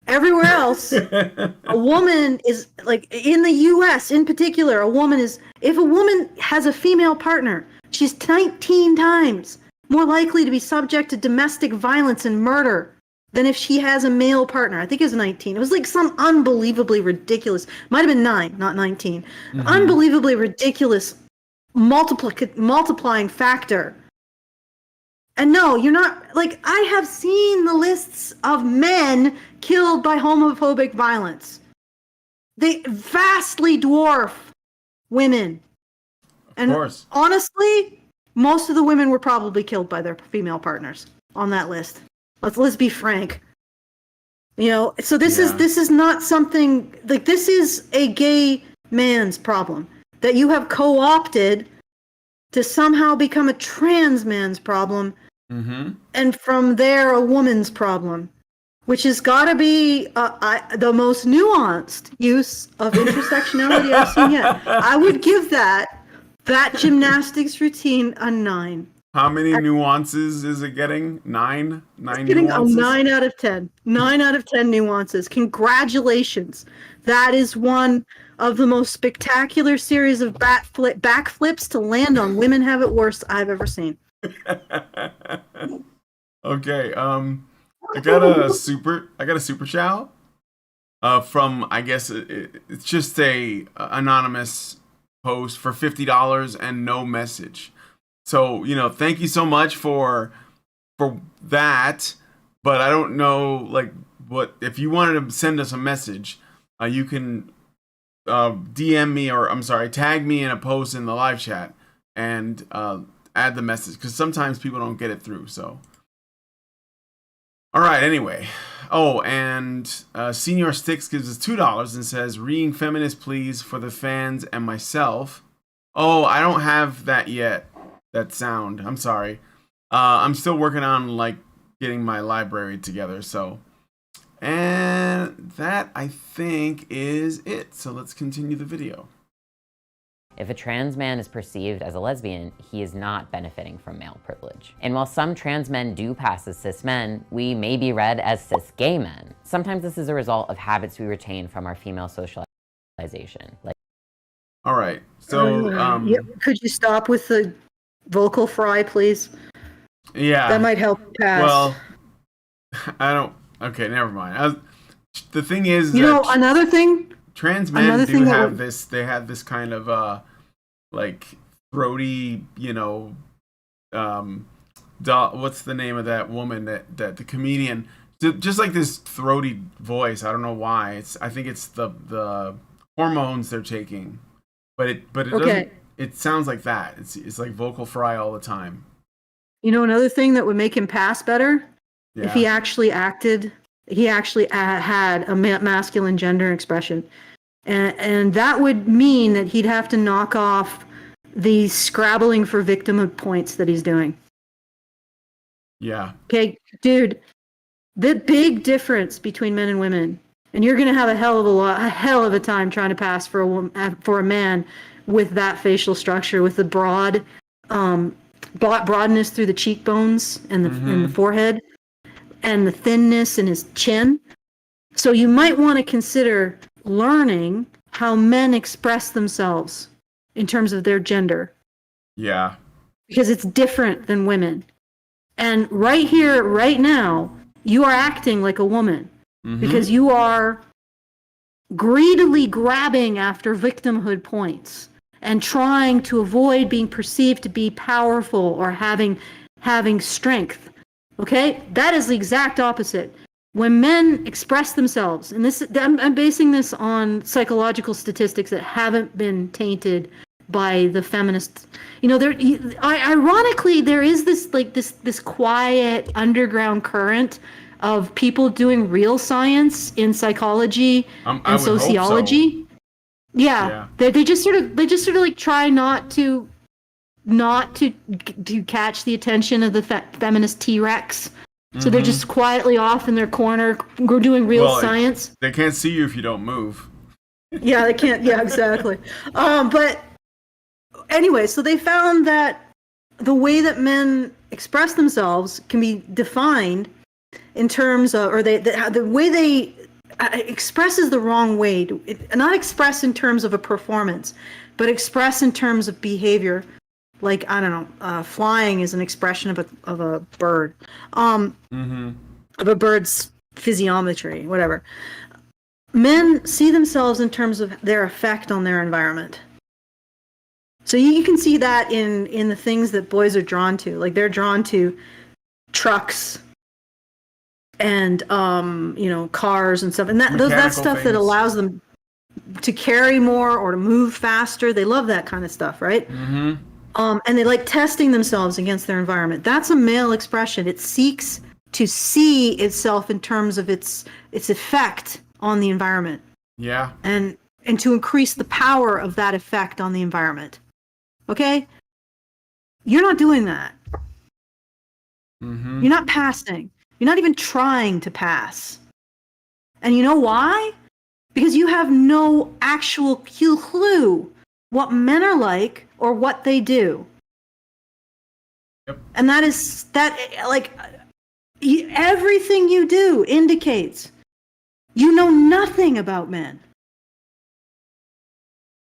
everywhere else, a woman is, like, in the US in particular, if a woman has a female partner, she's 19 times more likely to be subject to domestic violence and murder than if she has a male partner. I think it was 19. It was like some unbelievably ridiculous, might have been 9, not 19. Unbelievably ridiculous multiplying factor. And no, you're not, like, I have seen the lists of men killed by homophobic violence. They vastly dwarf women. And of course. honestly, most of the women were probably killed by their female partners on that list. Let's be frank. So this is not something, like, this is a gay man's problem that you have co-opted to somehow become a trans man's problem, and from there a woman's problem, which has got to be the most nuanced use of intersectionality I've seen yet. I would give that gymnastics routine a 9. How many nuances is it getting? 9? 9 Getting nuances? a 9 out of 10. 9 out of 10 nuances. Congratulations. That is one of the most spectacular series of backflips to land on Women Have It Worse I've ever seen. Okay, I got a super shout from, I guess it's just a anonymous post for $50 and no message. So, thank you so much for for that, but I don't know like what if you wanted to send us a message, you can DM me or I'm sorry, tag me in a post in the live chat and add the message because sometimes people don't get it through. So, all right. Anyway, oh, and Senior Sticks gives us $2 and says, "Reading feminist, please, for the fans and myself." Oh, I don't have that yet. That sound. I'm sorry. I'm still working on like getting my library together. So, and that I think is it. So let's continue the video. If a trans man is perceived as a lesbian, he is not benefiting from male privilege. And while some trans men do pass as cis men, we may be read as cis gay men. Sometimes this is a result of habits we retain from our female socialization. Like, all right, so yeah, could you stop with the vocal fry, please? Yeah, that might help pass. Well, I don't. Okay, never mind. The thing is, you know, another thing. Trans men do have this. They have this kind of like throaty, you know, what's the name of that woman that the comedian? Just like this throaty voice. I don't know why. I think it's the hormones they're taking, but it doesn't. It sounds like that. It's like vocal fry all the time. You know, another thing that would make him pass better if he actually acted. He actually had a masculine gender expression. And that would mean that he'd have to knock off the scrabbling for victimhood points that he's doing. Yeah. Okay, dude, the big difference between men and women, and you're going to have a hell of a time trying to pass for a man with that facial structure, with the broadness through the cheekbones and the forehead, and the thinness in his chin. So you might want to consider learning how men express themselves in terms of their gender. Yeah. Because it's different than women. And right here, right now, you are acting like a woman. Because you are greedily grabbing after victimhood points and trying to avoid being perceived to be powerful or having strength. Okay? That is the exact opposite. When men express themselves, and I'm basing this on psychological statistics that haven't been tainted by the feminists. You know, ironically, there is this quiet underground current of people doing real science in psychology and sociology. So. Yeah. They just sort of like try not to catch the attention of the feminist T-Rex. So they're just quietly off in their corner doing real science. They can't see you if you don't move. Yeah, they can't. Yeah, exactly. But anyway, so they found that the way that men express themselves can be defined in terms of, or the way they express is the wrong way. Not express in terms of a performance, but express in terms of behavior. Like, I don't know, flying is an expression of a bird, of a bird's physiognomy, whatever. Men see themselves in terms of their effect on their environment. So you can see that in the things that boys are drawn to. Like, they're drawn to trucks and cars and stuff, and that's stuff that allows them to carry more or to move faster. They love that kind of stuff, right? And they like testing themselves against their environment. That's a male expression. It seeks to see itself in terms of its effect on the environment. Yeah. And to increase the power of that effect on the environment. Okay? You're not doing that. You're not passing. You're not even trying to pass. And you know why? Because you have no actual clue what men are like or what they do. Yep. And everything you do indicates you know nothing about men.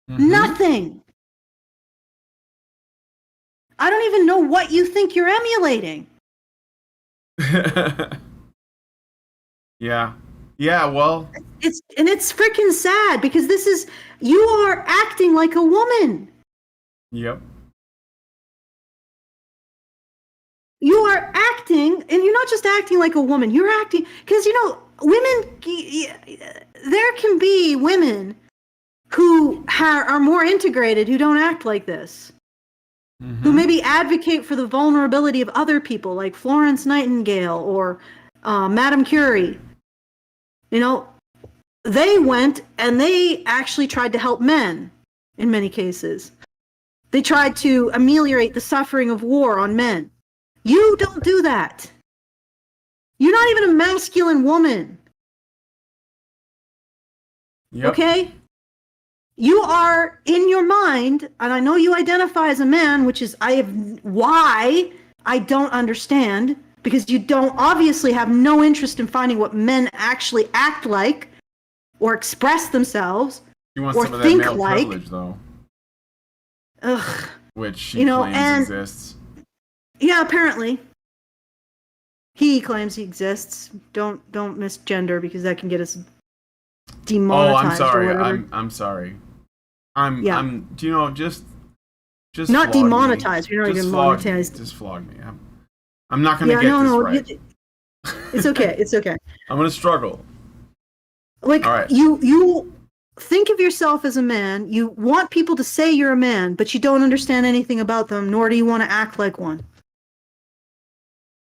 Nothing. I don't even know what you think you're emulating. Yeah. Yeah, well. It's freaking sad because you are acting like a woman. Yep. you are acting, and you're not just acting like a woman. You're acting because women. There can be women who are more integrated, who don't act like this, who maybe advocate for the vulnerability of other people, like Florence Nightingale or Madame Curie. They went and they actually tried to help men in many cases. They tried to ameliorate the suffering of war on men. You don't do that. You're not even a masculine woman. Yep. Okay? You are, in your mind, and I know you identify as a man, which is why I don't understand, because you don't obviously have no interest in finding what men actually act like or express themselves You want or some of that think male like. privilege, though. Ugh. Which she claims exists. Yeah, apparently. He claims he exists. Don't misgender, because that can get us demonetized. Oh, I'm sorry. Or whatever. I'm sorry. Yeah. I'm. Do you know? Just not flog me. demonetized. You're not Just even flog me. monetized. Just flog me. I'm not gonna get this right. It's okay. It's okay. I'm gonna struggle. Like, all right. You think of yourself as a man. You want people to say you're a man, but you don't understand anything about them, nor do you want to act like one.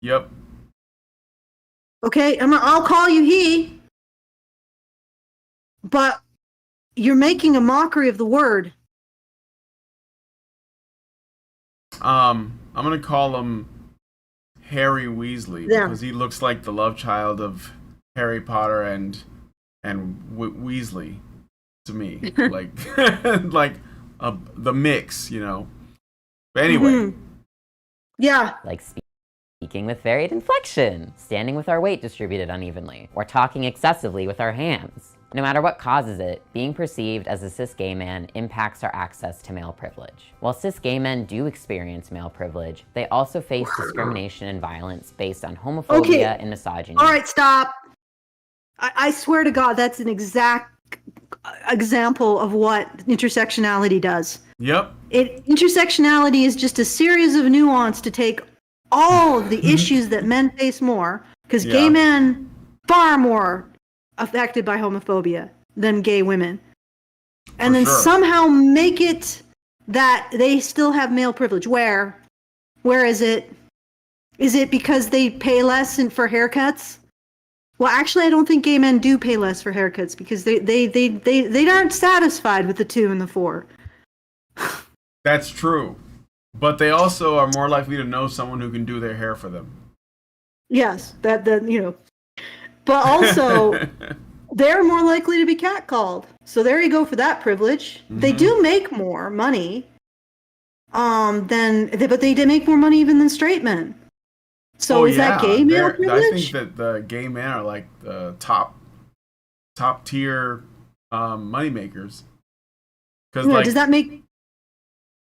Yep. Okay, I'll call you he, but you're making a mockery of the word. I'm gonna call him Harry Weasley because he looks like the love child of Harry Potter and Weasley to me, like the mix, But anyway, yeah, like speaking with varied inflection, standing with our weight distributed unevenly, or talking excessively with our hands. No matter what causes it, being perceived as a cis gay man impacts our access to male privilege. While cis gay men do experience male privilege, they also face discrimination and violence based on homophobia and misogyny. All right, stop. I swear to God, that's an exact example of what intersectionality does. Yep. Intersectionality is just a series of nuance to take all of the issues that men face more, because gay men far more affected by homophobia than gay women, and then somehow make it that they still have male privilege. Where is it? Is it because they pay less for haircuts? Well, actually, I don't think gay men do pay less for haircuts, because they aren't satisfied with the 2 and the 4. That's true. But they also are more likely to know someone who can do their hair for them. Yes, that. But also, they're more likely to be catcalled. So there you go for that privilege. Mm-hmm. They do make more money, but they make more money even than straight men. So is that gay male privilege? I think that the gay men are like the top tier moneymakers. Does that make?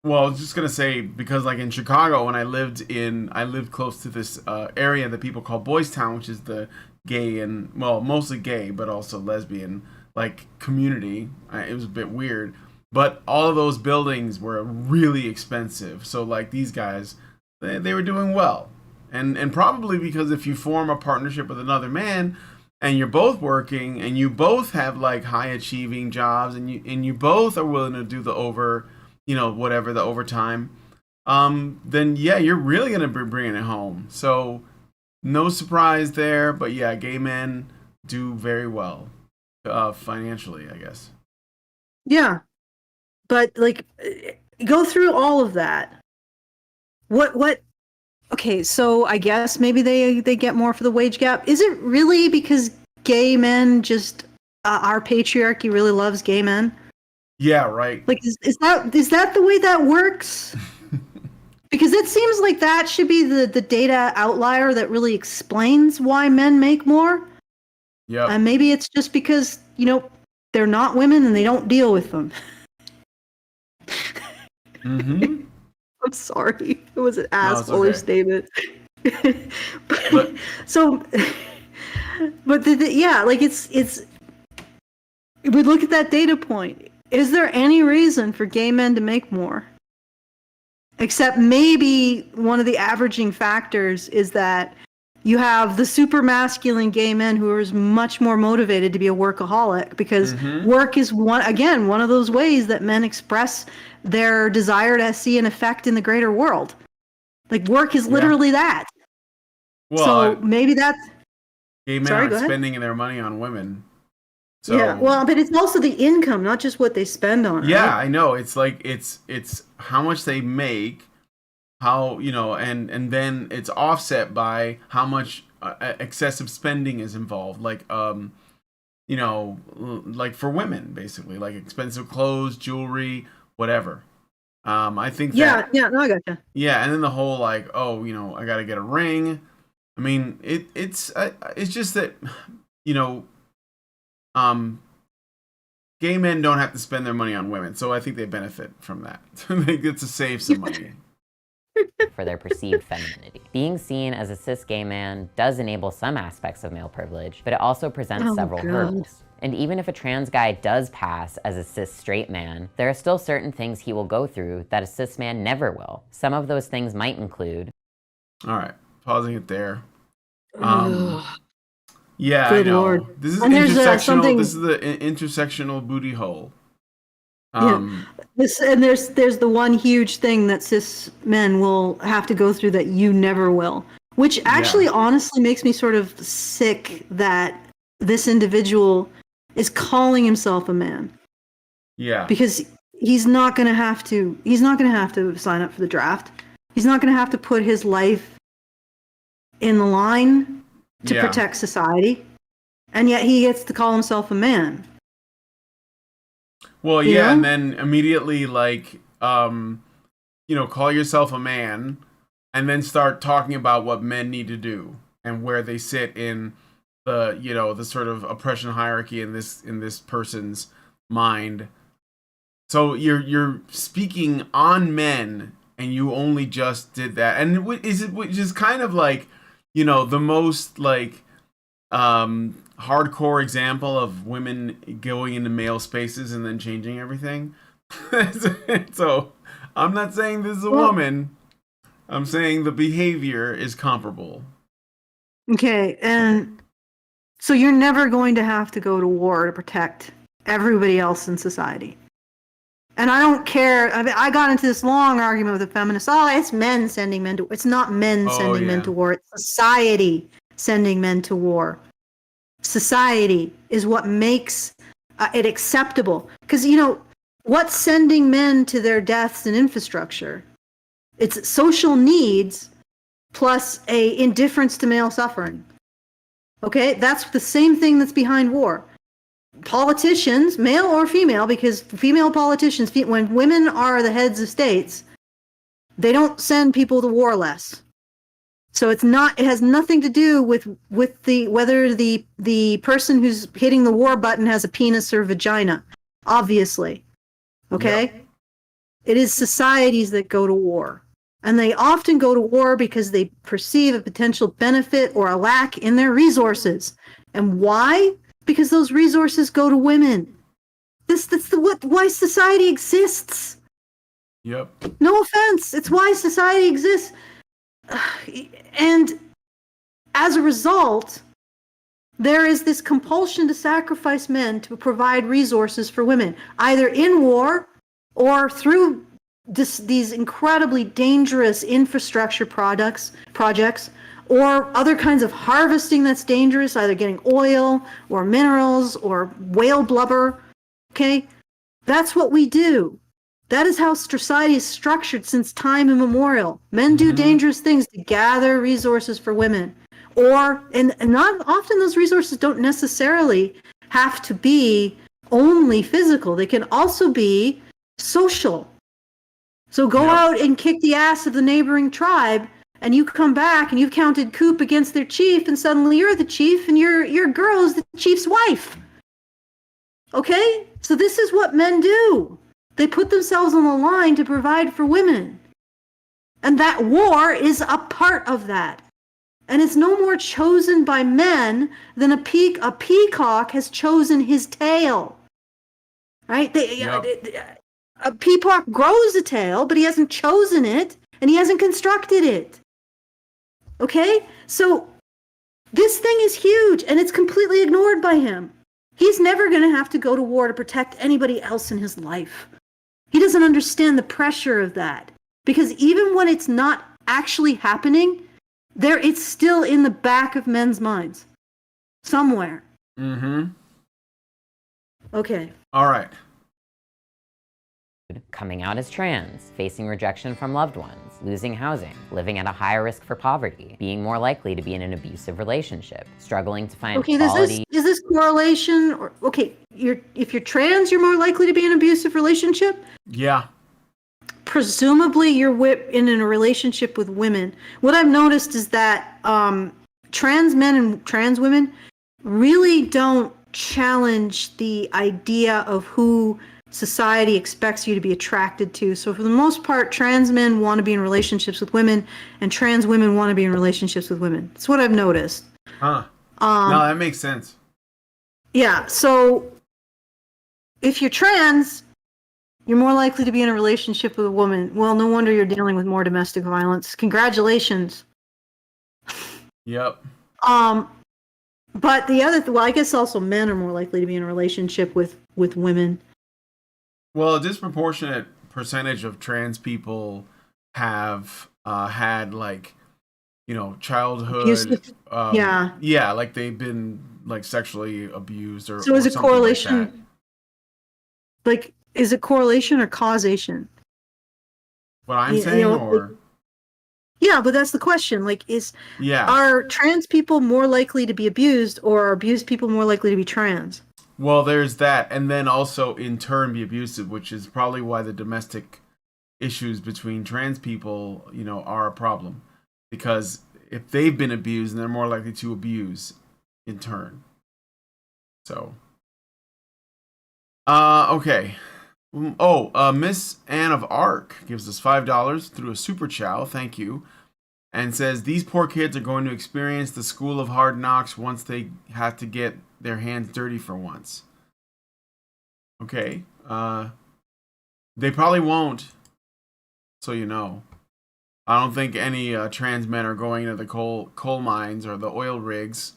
Well, I was just gonna say, because like in Chicago, when I lived close to this area that people call Boys Town, which is the gay and, well, mostly gay but also lesbian like community. It was a bit weird, but all of those buildings were really expensive. So like these guys, they were doing well, and probably because if you form a partnership with another man and you're both working and you both have like high achieving jobs and you both are willing to do the whatever the overtime, then yeah, you're really gonna be bringing it home. So no surprise there, but yeah, gay men do very well financially, I guess. Yeah, but like, go through all of that. What? Okay, so I guess maybe they get more for the wage gap. Is it really because gay men just our patriarchy really loves gay men? Yeah, right. Like, is that the way that works? Because it seems like that should be the data outlier that really explains why men make more. Yeah. And maybe it's just because, they're not women and they don't deal with them. Mm-hmm. I'm sorry. It was an asshole statement. But it's we look at that data point. Is there any reason for gay men to make more? Except maybe one of the averaging factors is that you have the super masculine gay men who are much more motivated to be a workaholic, because work is one of those ways that men express their desire to see an effect in the greater world. Like, work is literally that. Well, so maybe that's gay men aren't spending their money on women. So, yeah, well, but it's also the income, not just what they spend on it. Yeah, right? I know. It's like it's how much they make, how, you know, and then it's offset by how much excessive spending is involved. Like you know, like for women, basically, like expensive clothes, jewelry, whatever. I think that no, I gotcha. yeah, and then the whole like, oh, you know, I got to get a ring. I mean, it's just that, you know, gay men don't have to spend their money on women, so I think they benefit from that. They get to save some money. For their perceived femininity. Being seen as a cis gay man does enable some aspects of male privilege, but it also presents several hurdles. And even if a trans guy does pass as a cis straight man, there are still certain things he will go through that a cis man never will. Some of those things might include... All right, pausing it there. Yeah, Good I know. Lord. This is And there's, intersectional. This is the intersectional booty hole. There's the one huge thing that cis men will have to go through that you never will, which actually honestly makes me sort of sick that this individual is calling himself a man. Yeah. Because he's not going to have to sign up for the draft. He's not going to have to put his life in the line to protect society, and yet he gets to call himself a man. Well, yeah, and then immediately, like, you know, call yourself a man, and then start talking about what men need to do and where they sit in the, you know, the sort of oppression hierarchy in this person's mind. So you're speaking on men, and you only just did that, and which is kind of like, you know, the most like hardcore example of women going into male spaces and then changing everything. So I'm not saying this is a woman. I'm saying the behavior is comparable. Okay, and so you're never going to have to go to war to protect everybody else in society. And I don't care. I mean, I got into this long argument with a feminist. Oh, it's men sending men to. It's not men sending men to war. It's society sending men to war. Society is what makes it acceptable. Because, you know, what's sending men to their deaths and infrastructure? It's social needs plus a indifference to male suffering. Okay, that's the same thing that's behind war. Politicians, male or female, because female politicians, when women are the heads of states, they don't send people to war less. So it has nothing to do with whether the person who's hitting the war button has a penis or vagina, obviously. Okay? Yep. It is societies that go to war. And they often go to war because they perceive a potential benefit or a lack in their resources. And why? Because those resources go to women. That's why society exists. Yep. No offense. It's why society exists. And as a result, there is this compulsion to sacrifice men to provide resources for women, either in war or through these incredibly dangerous infrastructure projects, or other kinds of harvesting that's dangerous, either getting oil or minerals or whale blubber. Okay? That's what we do. That is how society is structured since time immemorial. Men do dangerous things to gather resources for women. And not often those resources don't necessarily have to be only physical. They can also be social. So go out and kick the ass of the neighboring tribe, and you come back and you've counted coup against their chief, and suddenly you're the chief and your girl is the chief's wife. Okay? So this is what men do. They put themselves on the line to provide for women. And that war is a part of that. And it's no more chosen by men than a peacock has chosen his tail. Right? A peacock grows a tail, but he hasn't chosen it, and he hasn't constructed it. Okay? So this thing is huge, and it's completely ignored by him. He's never going to have to go to war to protect anybody else in his life. He doesn't understand the pressure of that. Because even when it's not actually happening, it's still in the back of men's minds. Somewhere. Mm-hmm. Okay. All right. Coming out as trans, facing rejection from loved ones, losing housing, living at a higher risk for poverty, being more likely to be in an abusive relationship, struggling to find quality. Is this correlation? Or if you're trans, you're more likely to be in an abusive relationship? Yeah. Presumably, you're in a relationship with women. What I've noticed is that trans men and trans women really don't challenge the idea of who society expects you to be attracted to. So for the most part, trans men want to be in relationships with women, and trans women want to be in relationships with women. That's what I've noticed. Huh. No, that makes sense. Yeah, so if you're trans, you're more likely to be in a relationship with a woman. Well, no wonder you're dealing with more domestic violence. Congratulations. Yep. But I guess also men are more likely to be in a relationship with women. Well, a disproportionate percentage of trans people have had childhood. Yeah, like they've been sexually abused or. So is it correlation? Like Is it correlation or causation? what I'm saying, or. Yeah, but that's the question. Are trans people more likely to be abused, or are abused people more likely to be trans? Well, there's that, and then also in turn be abusive, which is probably why the domestic issues between trans people, are a problem. Because if they've been abused, then they're more likely to abuse in turn. So, okay. Miss Anne of Arc gives us $5 through a super chow. Thank you. And says, these poor kids are going to experience the school of hard knocks once they have to get their hands dirty for once. Okay. They probably won't. So you know. I don't think any trans men are going to the coal mines or the oil rigs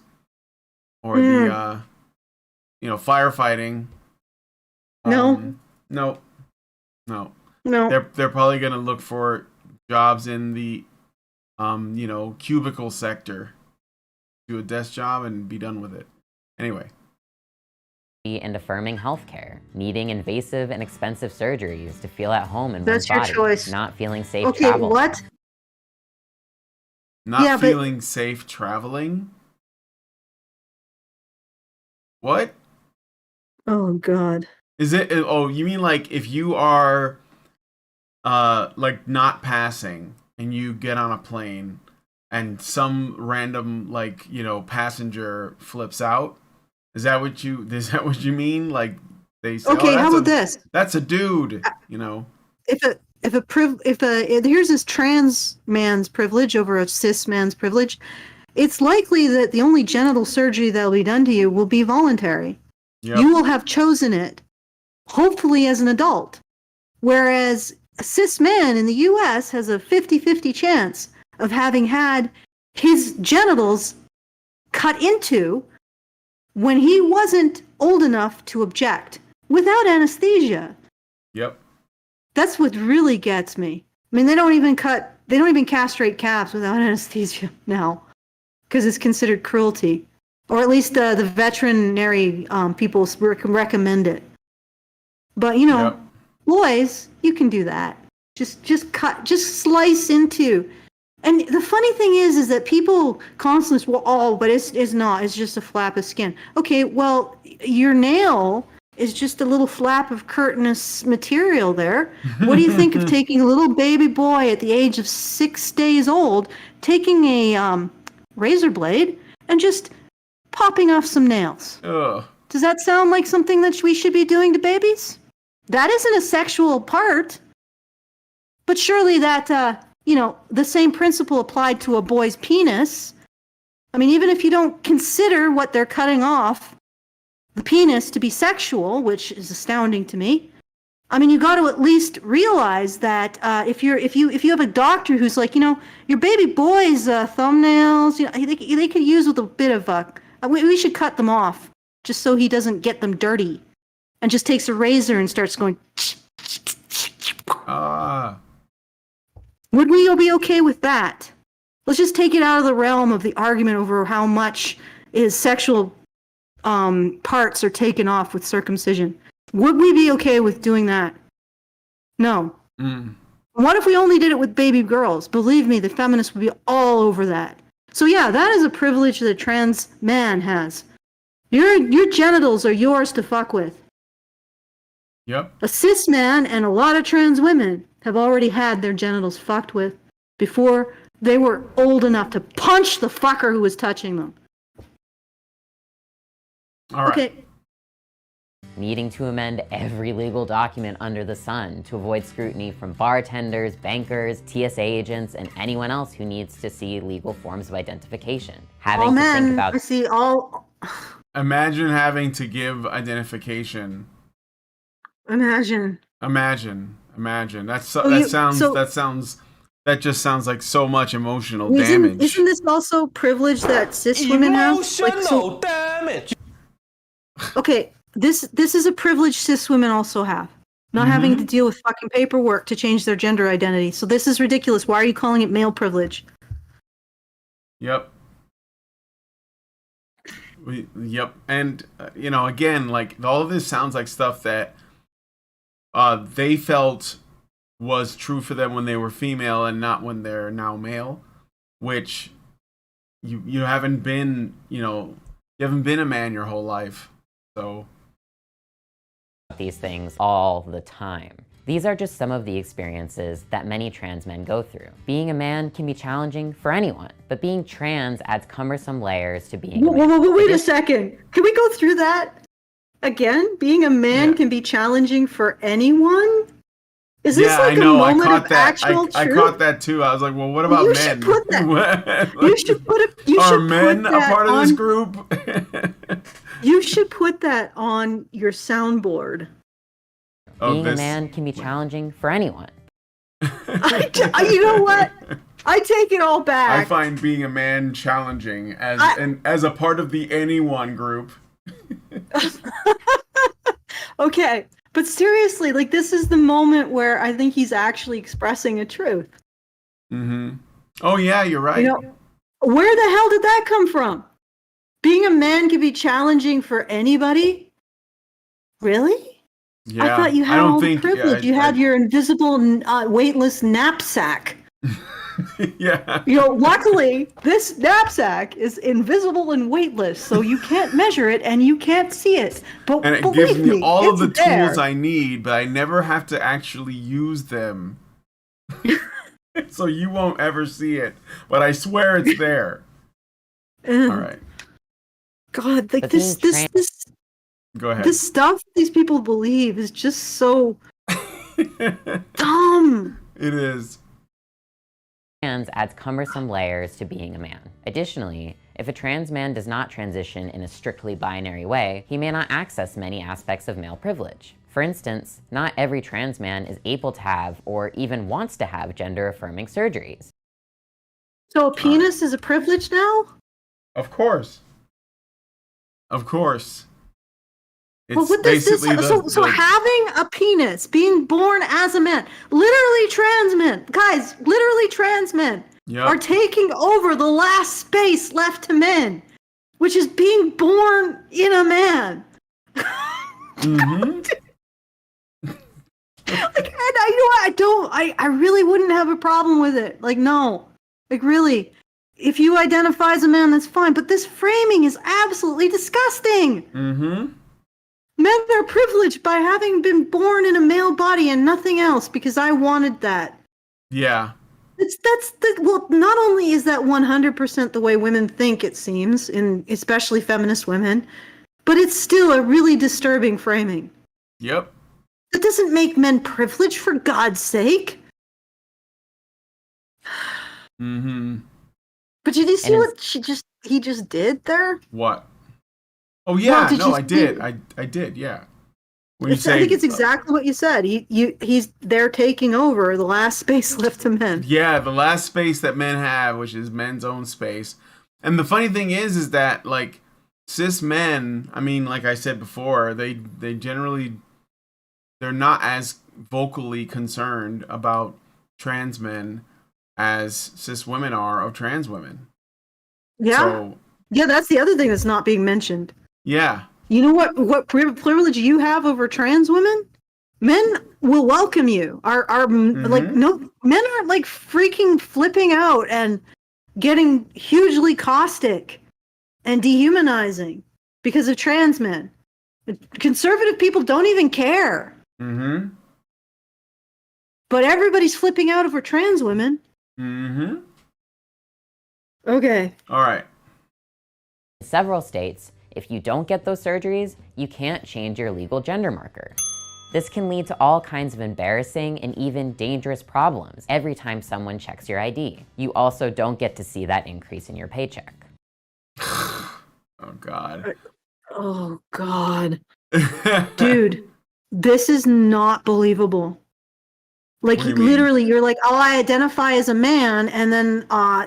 or the firefighting. No. No. No. They're probably going to look for jobs in the cubicle sector. Do a desk job and be done with it. Anyway. And affirming healthcare, needing invasive and expensive surgeries to feel at home in That's one's your body, choice. not feeling safe Okay, traveling. what? Not feeling safe traveling? What? Oh, God. Is it? Oh, you mean if you are, not passing and you get on a plane and some random passenger flips out? Is that what you mean? They say, okay, how about this? That's a dude, If here's this trans man's privilege over a cis man's privilege, it's likely that the only genital surgery that will be done to you will be voluntary. Yep. You will have chosen it, hopefully as an adult. Whereas a cis man in the US has a 50-50 chance of having had his genitals cut into when he wasn't old enough to object without anesthesia. Yep. That's what really gets me. I mean, they don't even castrate calves without anesthesia now because it's considered cruelty. Or at least the veterinary people recommend it. But, Yep. boys, you can do that. Just slice into. And the funny thing is that people constantly say, well, but it's not. It's just a flap of skin. Okay, well, your nail is just a little flap of curtainous material there. What do you think of taking a little baby boy at the age of 6 days old, taking a razor blade and just popping off some nails? Ugh. Does that sound like something that we should be doing to babies? That isn't a sexual part. But surely that, the same principle applied to a boy's penis. I mean, even if you don't consider what they're cutting off the penis to be sexual, which is astounding to me, I mean, you got to at least realize that if you have a doctor who's like, your baby boy's thumbnails, they could use with a bit of we should cut them off just so he doesn't get them dirty, and just takes a razor and starts going. Would we be okay with that? Let's just take it out of the realm of the argument over how much his sexual parts are taken off with circumcision. Would we be okay with doing that? No. What if we only did it with baby girls? Believe me, the feminists would be all over that. So yeah, that is a privilege that a trans man has. Your genitals are yours to fuck with. Yep. A cis man and a lot of trans women have already had their genitals fucked with before they were old enough to punch the fucker who was touching them. All right. Okay. Needing to amend every legal document under the sun to avoid scrutiny from bartenders, bankers, TSA agents, and anyone else who needs to see legal forms of identification. Having to think about... I see all... Imagine having to give identification. Imagine. That just sounds like so much emotional damage. Isn't this also privilege that cis women have? Emotional damage. Okay, this is a privilege cis women also have. Not having to deal with fucking paperwork to change their gender identity. So this is ridiculous. Why are you calling it male privilege? Yep. Yep. And, again, like, all of this sounds like stuff that they felt was true for them when they were female and not when they're now male, which you haven't been, you haven't been a man your whole life. So these things all the time. These are just some of the experiences that many trans men go through. Being a man can be challenging for anyone, but being trans adds cumbersome layers to being a man. Wait a second. Can we go through that again? Being a man can be challenging for anyone? Is this like a moment of actual truth? I caught that too. I was like, well, what about men? Should put that. You should put it. Are men a part of this group? You should put that on your soundboard. Being a man can be challenging for anyone. You know what? I take it all back. I find being a man challenging as a part of the anyone group. Okay, but seriously, like, this is the moment where I think he's actually expressing a truth. Oh yeah, you're right. Where the hell did that come from? Being a man can be challenging for anybody? Really? Yeah, I thought you had all the privilege. You had your invisible, weightless knapsack. Yeah. Luckily, this knapsack is invisible and weightless, so you can't measure it and you can't see it. But and it gives me all of the tools I need, but I never have to actually use them. So you won't ever see it, but I swear it's there. All right. God, like this Go ahead. This stuff these people believe is just so dumb. It is. Trans adds cumbersome layers to being a man. Additionally, if a trans man does not transition in a strictly binary way, he may not access many aspects of male privilege. For instance, not every trans man is able to have or even wants to have gender-affirming surgeries. So a penis is a privilege now? Of course. Of course. Well, what does this? So having a penis, being born as a man, literally trans men, guys, literally trans men are taking over the last space left to men, which is being born in a man. Like, I really wouldn't have a problem with it. Like, no, like, really, if you identify as a man, that's fine. But this framing is absolutely disgusting. Men are privileged by having been born in a male body and nothing else because I wanted that. Yeah. Well, not only is that 100% the way women think, it seems, especially feminist women, but it's still a really disturbing framing. Yep. That doesn't make men privileged, for God's sake. But did you see what he just did there? What? Oh yeah, I did. I did, yeah. When you I say, think it's exactly what you said. They're taking over the last space left to men. yeah, the last space that men have, which is men's own space. And the funny thing is that like cis men, I mean, like I said before, they generally they're not as vocally concerned about trans men as cis women are of trans women. Yeah. So, Yeah, that's the other thing that's not being mentioned. yeah. You know what privilege you have over trans women? Men will welcome you. Like no men aren't like freaking flipping out and getting hugely caustic and dehumanizing because of trans men. Conservative people don't even care. Mm-hmm. But everybody's flipping out over trans women. Mm-hmm. Okay. All right. In several states, if you don't get those surgeries, you can't change your legal gender marker. This can lead to all kinds of embarrassing and even dangerous problems every time someone checks your ID. You also don't get to see that increase in your paycheck. Oh, God. Oh, God. Dude, this is not believable. Like, What do you mean? literally, you're like, oh, I identify as a man, and then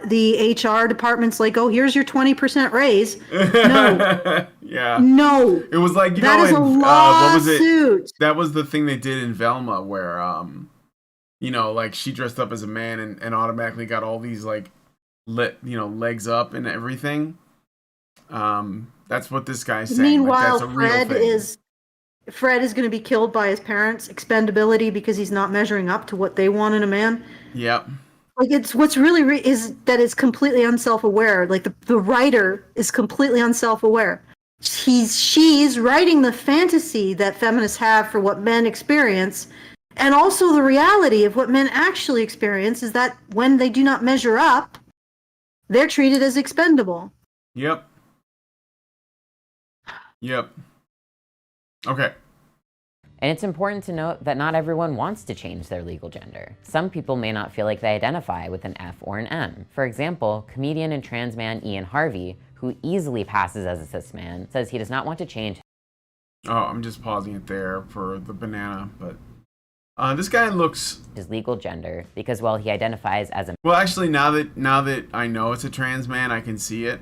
the HR department's like, oh, here's your 20% raise. No. Yeah. No. It was like, you That know, is a in, what was it? lawsuit. That was the thing they did in Velma where, you know, like she dressed up as a man and automatically got all these like, legs up and everything. That's what this guy's saying. Meanwhile, like, that's a real Fred is going to be killed by his parents' expendability because he's not measuring up to what they want in a man. Yep. Like it's what's really is that it's completely unself-aware. Like the writer is completely unself-aware. She's writing the fantasy that feminists have for what men experience, and also the reality of what men actually experience is that when they do not measure up, they're treated as expendable. Yep. Yep. Okay. And it's important to note that not everyone wants to change their legal gender. Some people may not feel like they identify with an F or an M. For example, comedian and trans man Ian Harvey, who easily passes as a cis man, says he does not want to change. Oh, I'm just pausing it there for the banana, but this guy looks his legal gender because, well, he identifies as a well. Actually, now that I know it's a trans man, I can see it.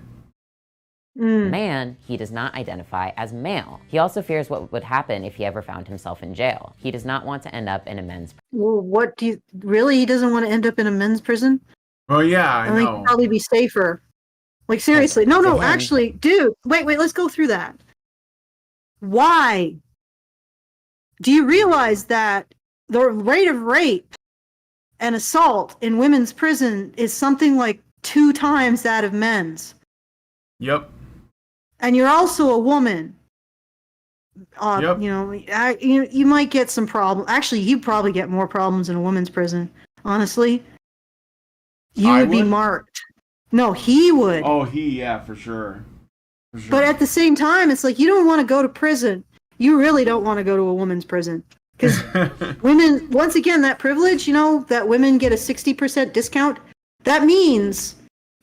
man, he does not identify as male. He also fears what would happen if he ever found himself in jail. He does not want to end up in a men's prison. Well, what do you really? He doesn't want to end up in a men's prison? Well, yeah, I think know. he'd probably be safer. Like seriously, no, actually, dude, wait, let's go through that. Why? Do you realize that the rate of rape and assault in women's prison is something like 2 times that of men's? Yep. And you're also a woman. Yep. You know, you might get some problem. Actually, you probably get more problems in a woman's prison. Honestly, you would be marked. No, he would. Oh, yeah, for sure. For sure. But at the same time, it's like you don't want to go to prison. You really don't want to go to a woman's prison. Because women, once again, that privilege, you know, that women get a 60% discount, that means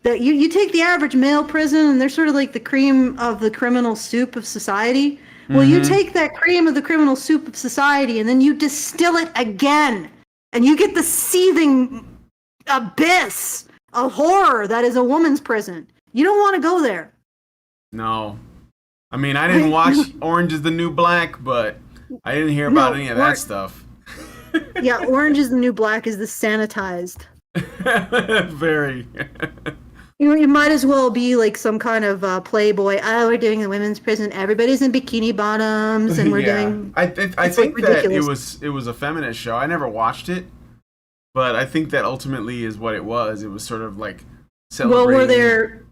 that you take the average male prison and they're sort of like the cream of the criminal soup of society. Well, you take that cream of the criminal soup of society and then you distill it again. And you get the seething abyss of horror that is a woman's prison. You don't want to go there. No. I mean, I didn't watch Orange is the New Black, but I didn't hear about any of that stuff. Yeah, Orange is the New Black is the sanitized. Very. You might as well be like some kind of Playboy. Oh, we're doing the women's prison. Everybody's in bikini bottoms, and we're doing. I think like that it was a feminist show. I never watched it, but I think that ultimately is what it was. It was sort of like celebrating. Well, were there?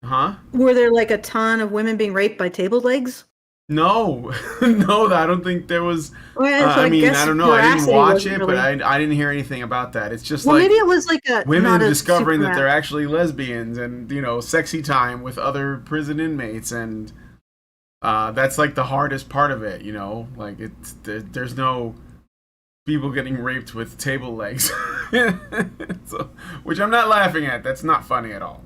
Huh? Were there like a ton of women being raped by table legs? No, no, I don't think there was. Well, I mean, I don't know. I didn't watch it, really... but I didn't hear anything about that. It's just maybe it was like a women discovering that they're actually lesbians, and sexy time with other prison inmates, and that's like the hardest part of it. Like there's no people getting raped with table legs, so, which I'm not laughing at. That's not funny at all.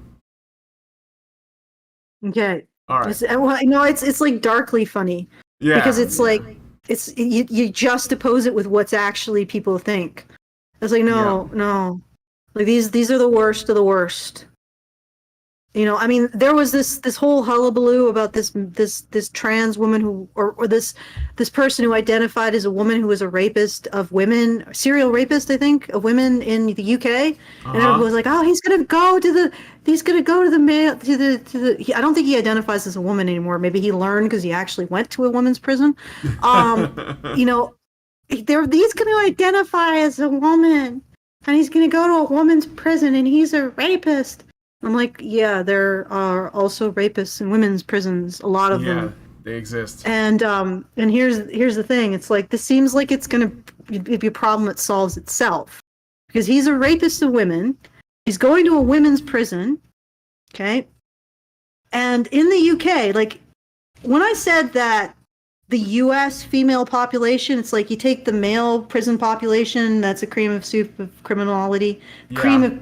Okay. All right. Well, no, it's like darkly funny. Yeah. Because it's like you juxtapose it with what's actually people think. I was like, no, like these are the worst of the worst. You know, I mean, there was this whole hullabaloo about this trans woman who, or this person who identified as a woman who was a rapist of women, serial rapist, I think, of women in the UK, and everyone was like, oh, he's gonna go to the male to the. I don't think he identifies as a woman anymore. Maybe he learned because he actually went to a women's prison. You know, he's gonna identify as a woman, and he's gonna go to a woman's prison, and he's a rapist. I'm like, yeah, there are also rapists in women's prisons, a lot of them. Yeah, they exist. And here's the thing. It's like, this seems like it's going to be a problem that solves itself. Because he's a rapist of women. He's going to a women's prison. Okay? And in the UK, like, when I said that the US female population, it's like you take the male prison population, that's a cream of soup of criminality, cream of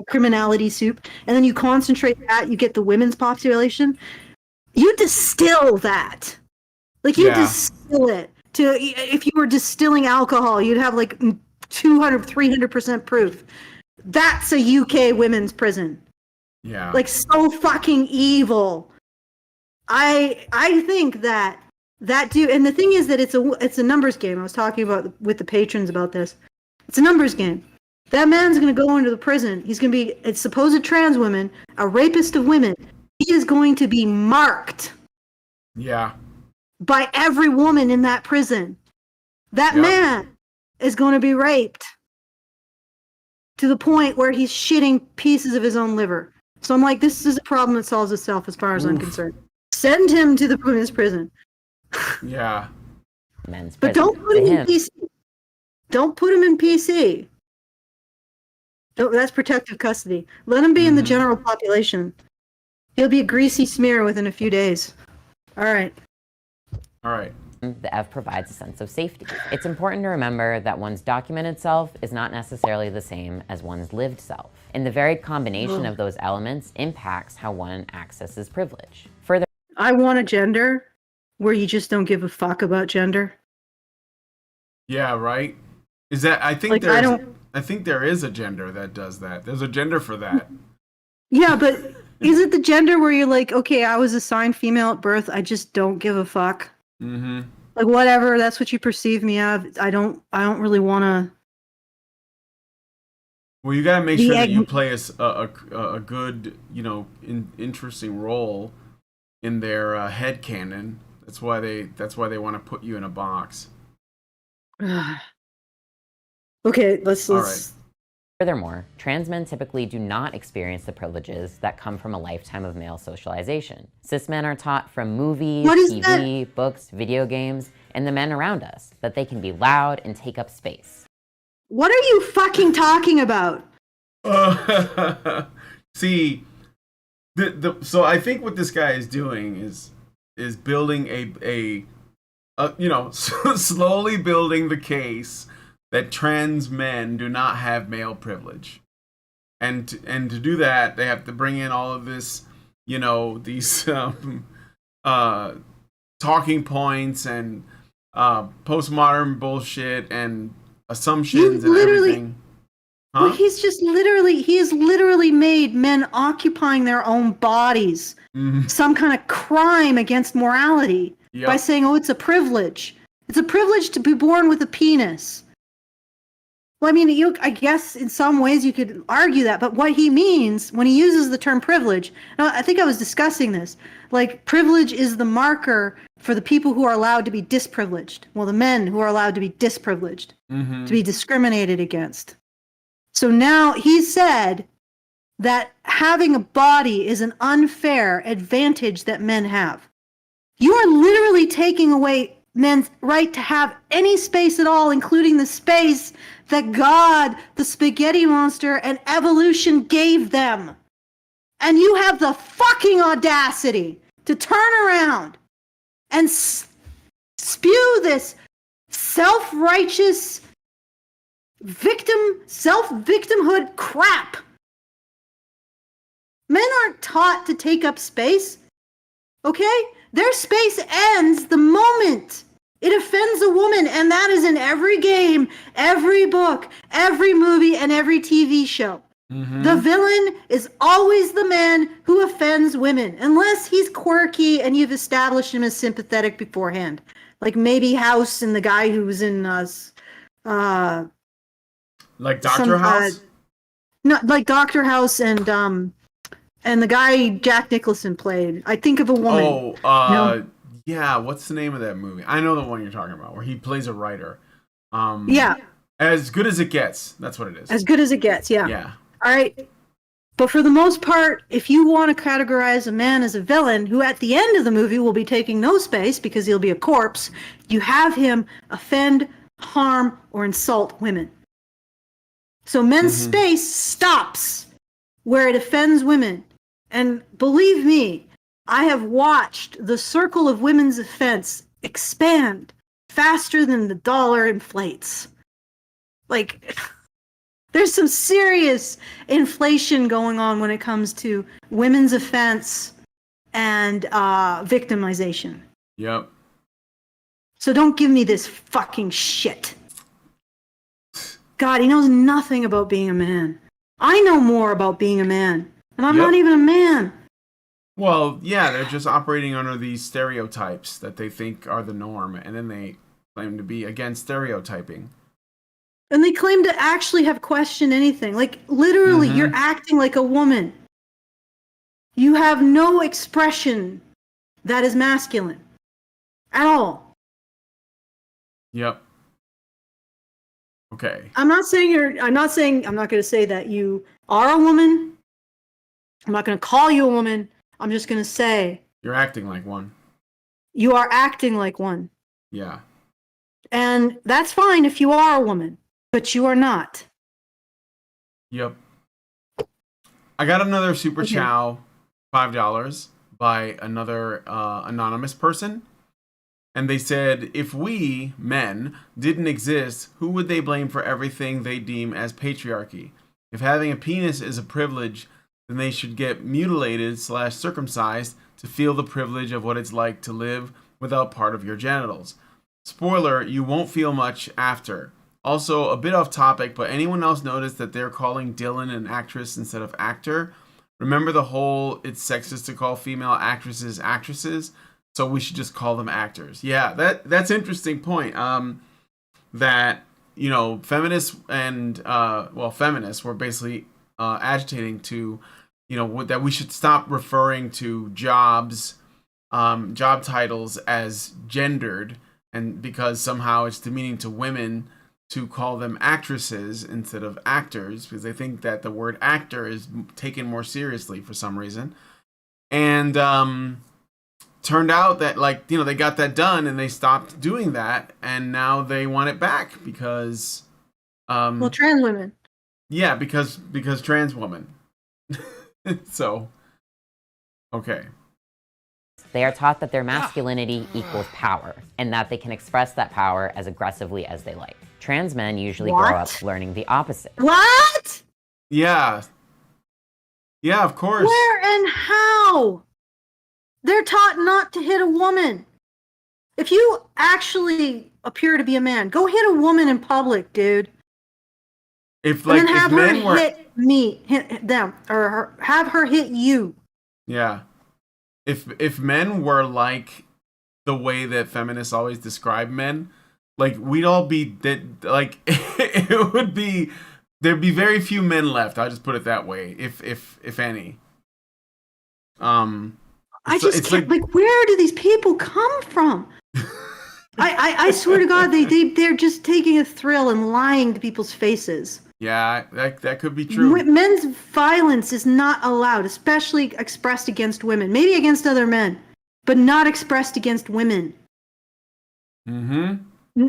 criminality soup, and then you concentrate that, you get the women's population. You distill that, like you distill it to, if you were distilling alcohol, you'd have like 200-300% proof. That's a UK women's prison. Yeah, like so fucking evil. I think that dude, and the thing is that it's a numbers game. I was talking about with the patrons about this. It's a numbers game. That man's going to go into the prison. He's going to be a supposed trans woman, a rapist of women. He is going to be marked. Yeah. By every woman in that prison. That man is going to be raped to the point where he's shitting pieces of his own liver. So I'm like, this is a problem that solves itself as far as I'm concerned. Send him to the women's prison. Yeah. Men's but prison. don't put him in PC. Don't put him in PC. That's protective custody. Let him be in the general population. He'll be a greasy smear within a few days. All right. The F provides a sense of safety. It's important to remember that one's documented self is not necessarily the same as one's lived self. And the very combination of those elements impacts how one accesses privilege. Further, I want a gender where you just don't give a fuck about gender. Yeah, right? Is that, I think like, I think there is a gender that does that. There's a gender for that. Yeah, but is it the gender where you're like, okay, I was assigned female at birth, I just don't give a fuck? Mm-hmm. Like, whatever, that's what you perceive me of. I don't really want to. Well, you gotta make sure that you play a good, you know, interesting role in their headcanon. That's why they want to put you in a box. Okay, let's. Right. Furthermore, trans men typically do not experience the privileges that come from a lifetime of male socialization. Cis men are taught from movies, TV, books, video games, and the men around us that they can be loud and take up space. What are you fucking talking about? See, so I think what this guy is doing is building a you know, slowly building the case that trans men do not have male privilege, and to do that they have to bring in all of this, you know, these talking points and postmodern bullshit and assumptions and everything. Huh? Well, he has literally made men occupying their own bodies some kind of crime against morality by saying, oh, it's a privilege. It's a privilege to be born with a penis. Well, I mean, I guess in some ways you could argue that, but what he means when he uses the term privilege, I think I was discussing this, like privilege is the marker for the people who are allowed to be disprivileged. Well, the men who are allowed to be disprivileged, to be discriminated against. So now he said that having a body is an unfair advantage that men have. You are literally taking away men's right to have any space at all, including the space that God, the spaghetti monster, and evolution gave them. And you have the fucking audacity to turn around and spew this self-righteous self-victimhood crap. Men aren't taught to take up space, okay? Their space ends the moment It offends a woman, and that is in every game, every book, every movie, and every TV show. Mm-hmm. The villain is always the man who offends women, unless he's quirky and you've established him as sympathetic beforehand. Like maybe House and the guy who was in like Dr. House? Not like Dr. House and the guy Jack Nicholson played. I think of a woman. Yeah, what's the name of that movie? I know the one you're talking about, where he plays a writer. Yeah. As Good as It Gets. That's what it is. As Good as It Gets, yeah. Yeah. All right. But for the most part, if you want to categorize a man as a villain, who at the end of the movie will be taking no space because he'll be a corpse, you have him offend, harm, or insult women. So men's space stops where it offends women. And believe me, I have watched the circle of women's offense expand faster than the dollar inflates. Like, there's some serious inflation going on when it comes to women's offense and victimization. Yep. So don't give me this fucking shit. God, he knows nothing about being a man. I know more about being a man, and I'm not even a man. Well, yeah, they're just operating under these stereotypes that they think are the norm, and then they claim to be against stereotyping. And they claim to actually have questioned anything. Like, literally, you're acting like a woman. You have no expression that is masculine at all. Yep. Okay. I'm not going to say that you are a woman. I'm not going to call you a woman. I'm just going to say You're acting like one. You are acting like one. Yeah. And that's fine if you are a woman, but you are not. Yep. I got another Super Chow, $5, by another anonymous person. And they said, if we, men, didn't exist, who would they blame for everything they deem as patriarchy? If having a penis is a privilege, then they should get mutilated/circumcised to feel the privilege of what it's like to live without part of your genitals. Spoiler, you won't feel much after. Also, a bit off topic, but anyone else notice that they're calling Dylan an actress instead of actor? Remember the whole it's sexist to call female actresses actresses? So we should just call them actors. Yeah, that's an interesting point. That, you know, feminists and, feminists were basically agitating to, you know, that we should stop referring to job titles as gendered, and because somehow it's demeaning to women to call them actresses instead of actors, because they think that the word actor is taken more seriously for some reason. And turned out that, like, you know, they got that done and they stopped doing that, and now they want it back because trans women. Yeah, because trans women. So, okay. They are taught that their masculinity equals power, and that they can express that power as aggressively as they like. Trans men usually grow up learning the opposite. What? Yeah. Yeah, of course. Where and how? They're taught not to hit a woman. If you actually appear to be a man, go hit a woman in public, dude. If and then have her hit them, or have her hit you. Yeah. If men were like the way that feminists always describe men, like, we'd all be dead. Like, it would be, there'd be very few men left. I'll just put it that way, if any. I just can't, like, where do these people come from? I swear to God, they're just taking a thrill and lying to people's faces. Yeah, that could be true. Men's violence is not allowed, especially expressed against women. Maybe against other men, but not expressed against women.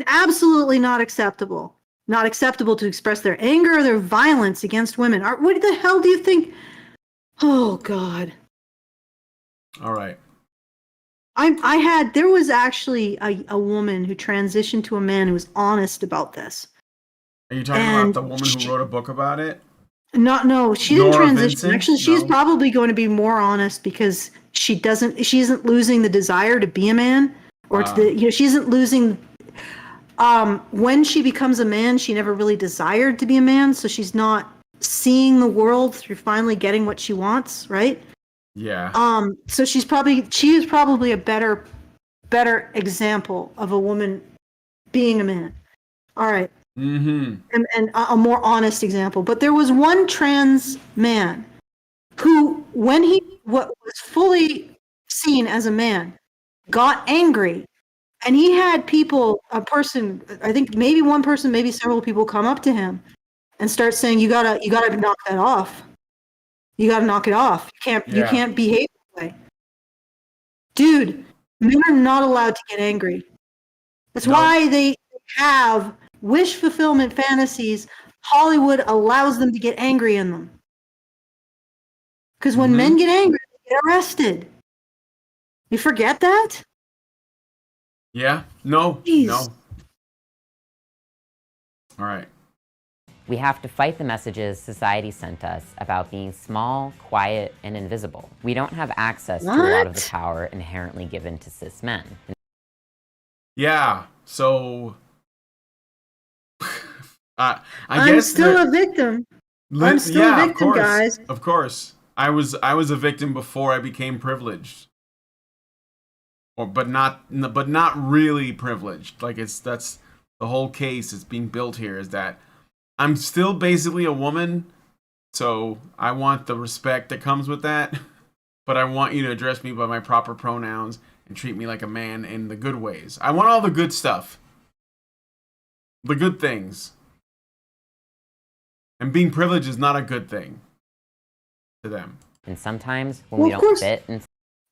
Absolutely not acceptable. Not acceptable to express their anger or their violence against women. What the hell do you think? Oh, God. All right. There was actually a woman who transitioned to a man who was honest about this. Are you talking about the woman who wrote a book about it? No, she didn't transition. Vincent? Actually, she's probably going to be more honest because she isn't losing the desire to be a man or to the, she isn't losing. When she becomes a man, she never really desired to be a man, so she's not seeing the world through finally getting what she wants, right? Yeah. So she is probably a better example of a woman being a man. All right. Mm-hmm. And a more honest example. But there was one trans man who, when he was fully seen as a man, got angry. And he had I think maybe one person, maybe several people come up to him and start saying, you gotta knock that off. You gotta knock it off. You can't behave that way. Dude, men are not allowed to get angry. That's why they have wish fulfillment fantasies. Hollywood allows them to get angry in them. Because when men get angry, they get arrested. You forget that? Yeah. No. Jeez. No. All right. We have to fight the messages society sent us about being small, quiet, and invisible. We don't have access to a lot of the power inherently given to cis men. Yeah. So I I'm guess still a victim. I'm still a victim, guys. Of course. I was a victim before I became privileged. But not really privileged. Like that's the whole case that's being built here, is that I'm still basically a woman, so I want the respect that comes with that. But I want you to address me by my proper pronouns and treat me like a man in the good ways. I want all the good stuff. The good things. And being privileged is not a good thing to them. And sometimes when we don't fit, and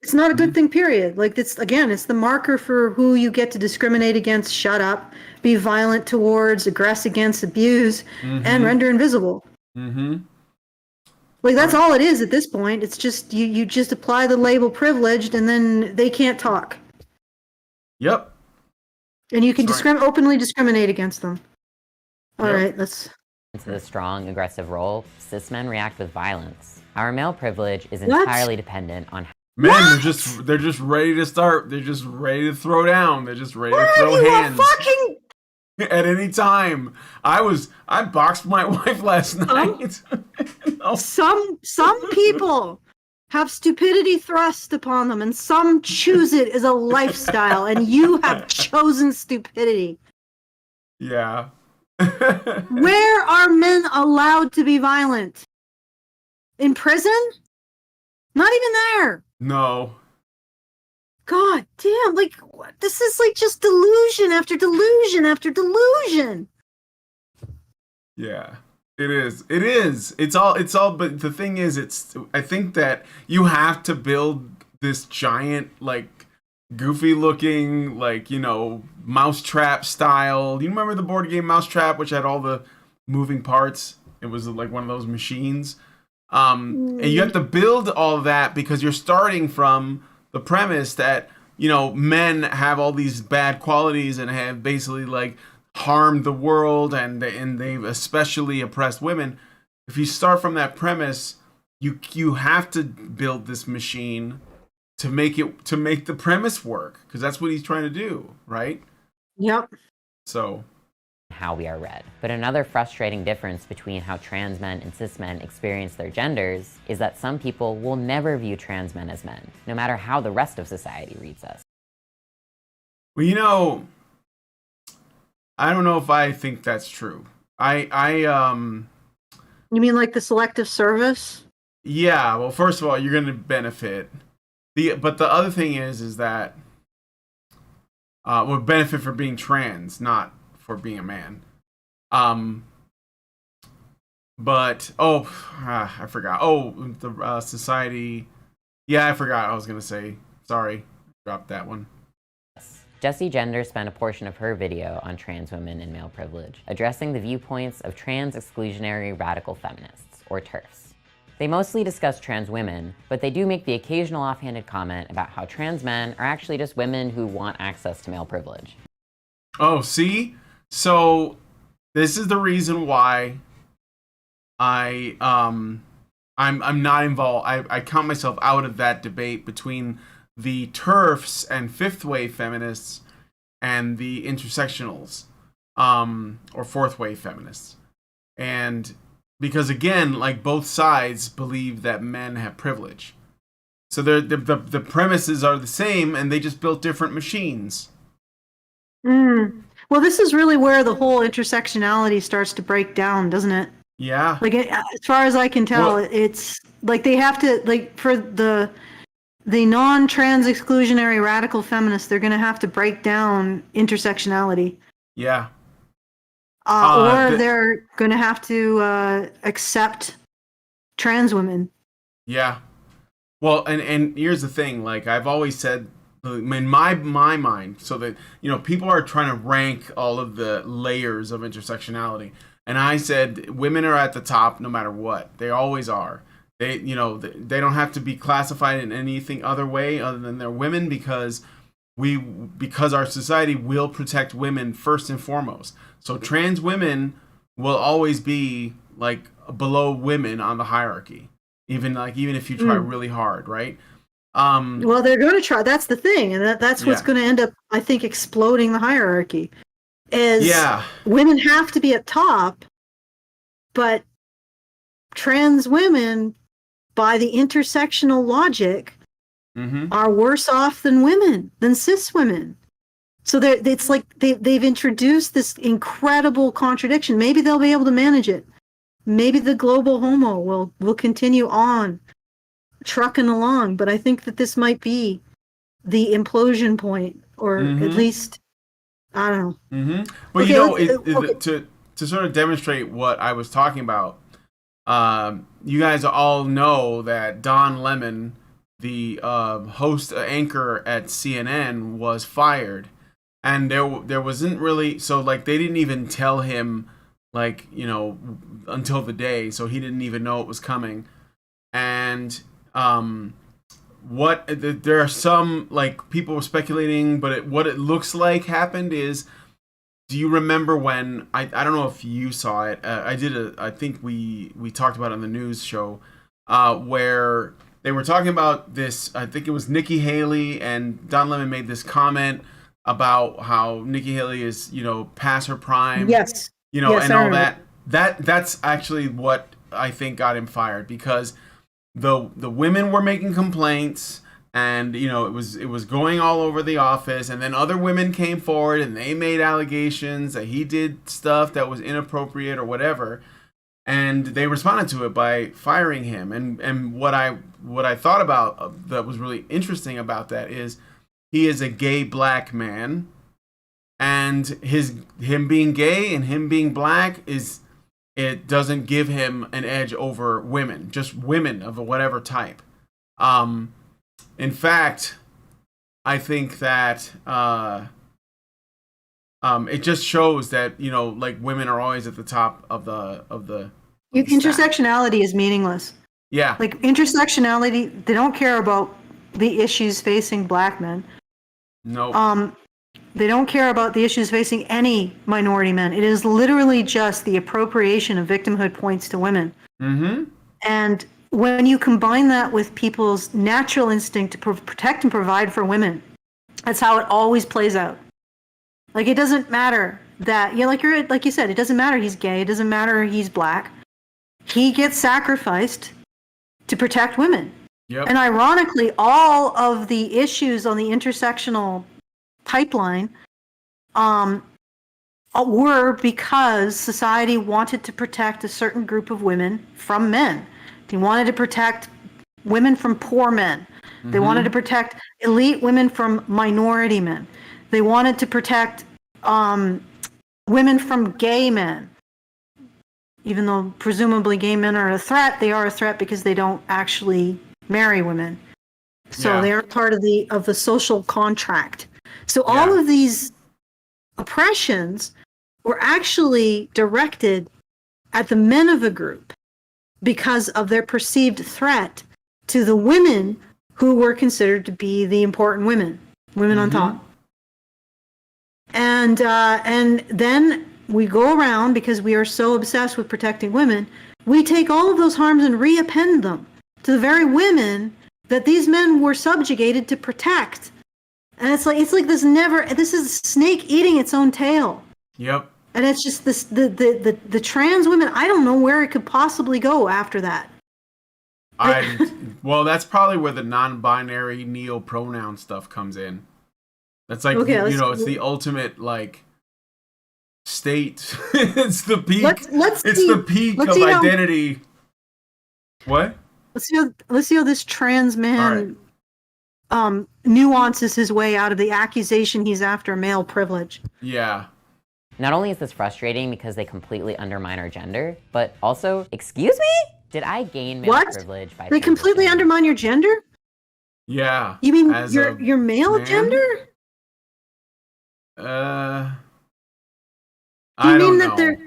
it's not a good thing, period. Like, it's the marker for who you get to discriminate against, shut up, be violent towards, aggress against, abuse, and render invisible. Like, that's all it is at this point. It's just, you just apply the label privileged, and then they can't talk. Yep. And you can openly discriminate against them. All right, let's... into the strong, aggressive role, cis men react with violence. Our male privilege is entirely dependent on men. They're just ready to start. They're just ready to throw down. They're just ready to throw hands at any time. I boxed my wife last night. Some people have stupidity thrust upon them, and some choose it as a lifestyle, and you have chosen stupidity. Yeah. Where are men allowed to be violent? In prison? Not even there. No. God damn, like, this is like just delusion after delusion after delusion. Yeah. It is. It's all, but the thing is, I think that you have to build this giant, like, goofy looking, like, mousetrap style. You remember the board game Mousetrap, which had all the moving parts? It was like one of those machines. And you have to build all of that because you're starting from the premise that, men have all these bad qualities and have basically, like, harmed the world, and they've especially oppressed women. If you start from that premise, you have to build this machine to make the premise work, because that's what he's trying to do, right? Yep. So how we are read. But another frustrating difference between how trans men and cis men experience their genders is that some people will never view trans men as men, no matter how the rest of society reads us. Well, I don't know if I think that's true. You mean like the Selective service? Yeah, well, first of all, you're going to benefit. But the other thing is that would benefit for being trans, not for being a man. But I forgot. The society. Yeah, I forgot. I was gonna say. Sorry, dropped that one. Jessie Gender spent a portion of her video on trans women and male privilege, addressing the viewpoints of trans exclusionary radical feminists, or TERFs. They mostly discuss trans women, but they do make the occasional offhanded comment about how trans men are actually just women who want access to male privilege. Oh, see? So this is the reason why I'm not involved. I count myself out of that debate between the TERFs and fifth wave feminists and the intersectionals, or fourth wave feminists. And because again, like both sides believe that men have privilege. So the premises are the same, and they just built different machines. Well, this is really where the whole intersectionality starts to break down, doesn't it? Yeah. Like, as far as I can tell, Well, it's like they have to, like, for the non-trans exclusionary radical feminists, they're going to have to break down intersectionality. yeah. Or they're going to have to accept trans women. Yeah. Well, and here's the thing. Like I've always said, in my mind, so that people are trying to rank all of the layers of intersectionality, and I said women are at the top no matter what. They always are. They they don't have to be classified in anything other way other than they're women, because our society will protect women first and foremost. So trans women will always be like below women on the hierarchy, even if you try really hard, right? Well, they're going to try. That's the thing, and that's what's going to end up, I think, exploding the hierarchy. Is women have to be at top, but trans women, by the intersectional logic, are worse off than cis women. So it's like they've introduced this incredible contradiction. Maybe they'll be able to manage it. Maybe the global homo will continue on trucking along, but I think that this might be the implosion point, or at least, I don't know. But okay, to sort of demonstrate what I was talking about, you guys all know that Don Lemon, the host anchor at CNN, was fired, and there wasn't really, so like they didn't even tell him until the day, so he didn't even know it was coming. And there are some like people were speculating, but what it looks like happened is, do you remember when I don't know if you saw it? I think we talked about it on the news show, where they were talking about this. I think it was Nikki Haley, and Don Lemon made this comment about how Nikki Haley is past her prime. Yes. Yes, and all that. That's actually what I think got him fired, because the women were making complaints, and it was going all over the office, and then other women came forward and they made allegations that he did stuff that was inappropriate or whatever, and they responded to it by firing him. And what I thought about that was really interesting about that is he is a gay black man, and him being gay and him being black it doesn't give him an edge over women, just women of whatever type. In fact, I think that it just shows that like women are always at the top of the intersectionality is meaningless. Yeah, like intersectionality, they don't care about the issues facing black men. No. They don't care about the issues facing any minority men. It is literally just the appropriation of victimhood points to women. And when you combine that with people's natural instinct to protect and provide for women, that's how it always plays out. Like, it doesn't matter that, like you said, it doesn't matter he's gay, it doesn't matter he's black. He gets sacrificed to protect women. Yep. And ironically, all of the issues on the intersectional pipeline were because society wanted to protect a certain group of women from men. They wanted to protect women from poor men. They wanted to protect elite women from minority men. They wanted to protect women from gay men. Even though presumably gay men are a threat, they are a threat because they don't actually marry women. So they are part of the social contract. So all of these oppressions were actually directed at the men of a group because of their perceived threat to the women who were considered to be the important women on top. And then we go around, because we are so obsessed with protecting women, we take all of those harms and reappend them to the very women that these men were subjugated to protect. And it's like this is a snake eating its own tail. Yep. And it's just this the trans women, I don't know where it could possibly go after that. Well, that's probably where the non-binary neo-pronoun stuff comes in. That's like, Okay, it's the ultimate, like, state. It's the peak. Let's it's see, the peak of see identity. What? Let's see how this trans man nuances his way out of the accusation he's after male privilege. Yeah. Not only is this frustrating because they completely undermine our gender, but also, excuse me? Did I gain male privilege by They completely transitioning? undermine your gender? Yeah. You mean As your male man? gender? I You don't mean know. that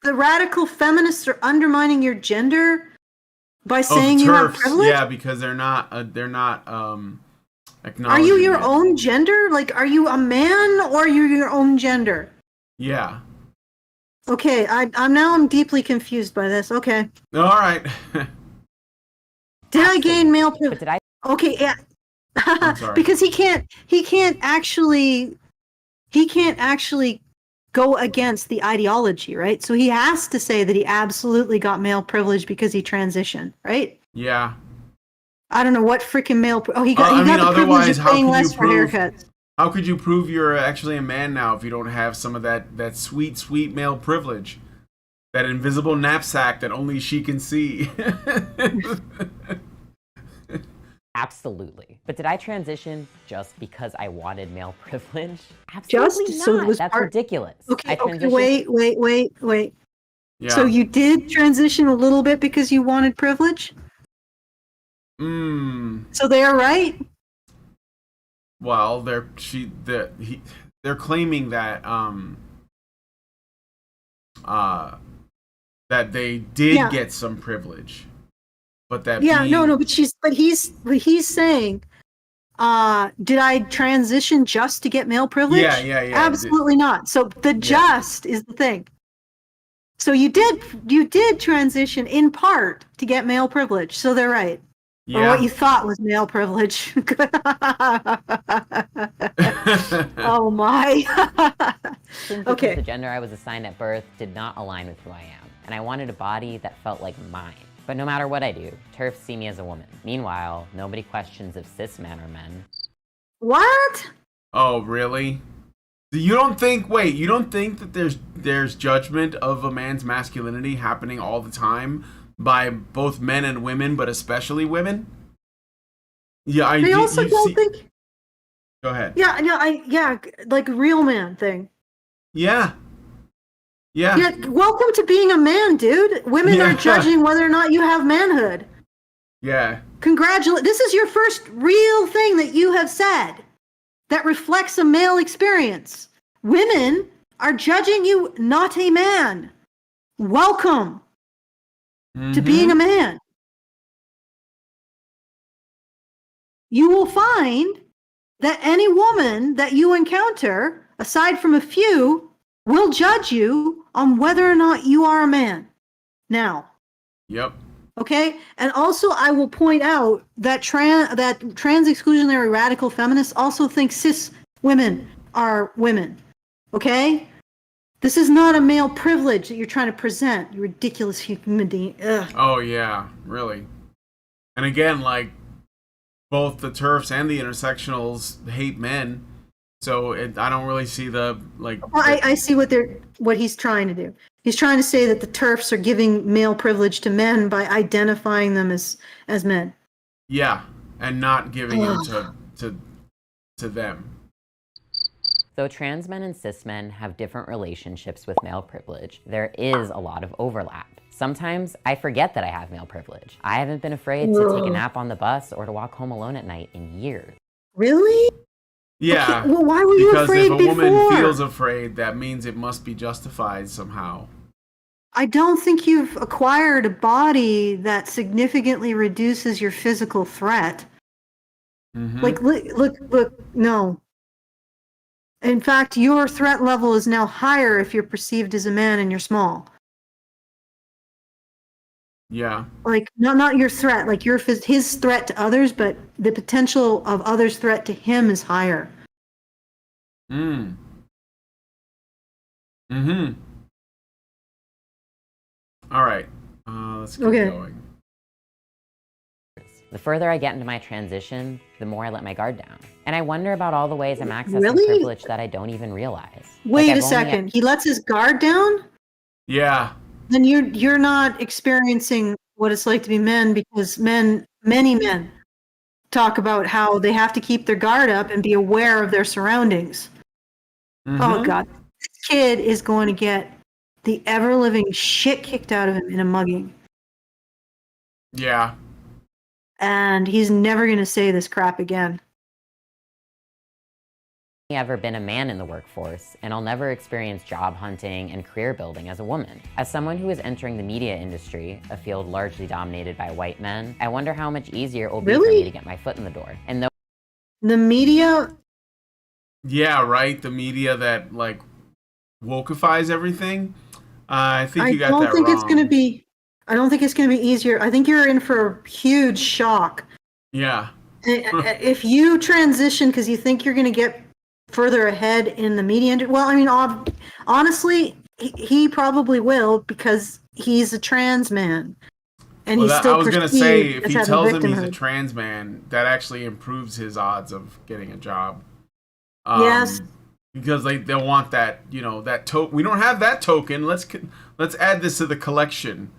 the radical feminists are undermining your gender by Oh, saying you have TERFs. privilege? Yeah, because they're not acknowledging Are you your it. own gender? Like, are you a man or are you your own gender? Yeah. Okay, I'm deeply confused by this. Okay. All right. Did I gain male But privilege? did I? Okay, yeah. I'm sorry. Because he can't actually go against the ideology, right? So he has to say that he absolutely got male privilege because he transitioned, right? Yeah. I don't know what freaking male. He I mean, got the privilege otherwise, of how paying can less you for prove? haircuts. How could you prove you're actually a man now if you don't have some of that sweet, sweet male privilege? That invisible knapsack that only she can see. Absolutely. But did I transition just because I wanted male privilege? Absolutely Just not. so it was That's part- ridiculous. Okay, I transitioned. wait. Yeah. So you did transition a little bit because you wanted privilege? So they are right? Well, they're claiming that that they did get some privilege, but that but he's saying, did I transition just to get male privilege? Yeah. Absolutely not. So the just is the thing. So you did transition in part to get male privilege. So they're right. Yeah. Or what you thought was male privilege. Oh my. Simply Okay. because the gender I was assigned at birth did not align with who I am, and I wanted a body that felt like mine. But no matter what I do, TERFs see me as a woman. Meanwhile, nobody questions if cis men are men. What? Oh, really? You don't think that there's judgment of a man's masculinity happening all the time by both men and women, but especially women? Yeah, They also don't think. Go ahead. Yeah, like real man thing. Yeah. Yeah, welcome to being a man, dude. Women are judging whether or not you have manhood. Yeah. This is your first real thing that you have said that reflects a male experience. Women are judging you not a man. Welcome to being a man. You will find that any woman that you encounter, aside from a few, will judge you on whether or not you are a man. Now. Yep. Okay? And also I will point out that trans exclusionary radical feminists also think cis women are women. Okay? This is not a male privilege that you're trying to present, you ridiculous human being. Ugh. Oh yeah, really. And again, like, both the TERFs and the intersectionals hate men, so I don't really see the like. Well, I see what he's trying to do. He's trying to say that the TERFs are giving male privilege to men by identifying them as men. Yeah, and not giving it to them. Though trans men and cis men have different relationships with male privilege, there is a lot of overlap. Sometimes I forget that I have male privilege. I haven't been afraid to take a nap on the bus or to walk home alone at night in years. Really? Yeah. Okay, well, why were you afraid before? Because if a woman feels afraid, that means it must be justified somehow. I don't think you've acquired a body that significantly reduces your physical threat. Mm-hmm. Like, look, no. In fact, your threat level is now higher if you're perceived as a man and you're small. Yeah. Like not your threat, like his threat to others, but the potential of others' threat to him is higher. Mm. Mm-hmm. All right. Let's keep Okay. going. The further I get into my transition, the more I let my guard down. And I wonder about all the ways I'm accessing Really? privilege that I don't even realize. Wait Like, a second. He lets his guard down? Yeah. Then you're not experiencing what it's like to be men, because many men talk about how they have to keep their guard up and be aware of their surroundings. Mm-hmm. Oh God, this kid is going to get the ever living shit kicked out of him in a mugging, Yeah. and he's never going to say this crap again. Ever been a man in the workforce, and I'll never experience job hunting and career building as a woman. As someone who is entering the media industry, a field largely dominated by white men, I wonder how much easier it will be for Really? me to get my foot in the door. And though The media, Yeah, right. The media that like wokeifies everything. I think I you got don't that think wrong. it's going to be. I don't think it's going to be easier. I think you're in for a huge shock. Yeah. If you transition because you think you're going to get further ahead in the media, well, I mean, honestly, he probably will, because he's a trans man, and Well, he's I still was gonna perceived say, if as he having tells him he's a victimhood. trans man, that actually improves his odds of getting a job. Yes. Because they'll want that, that token. We don't have that token. Let's add this to the collection.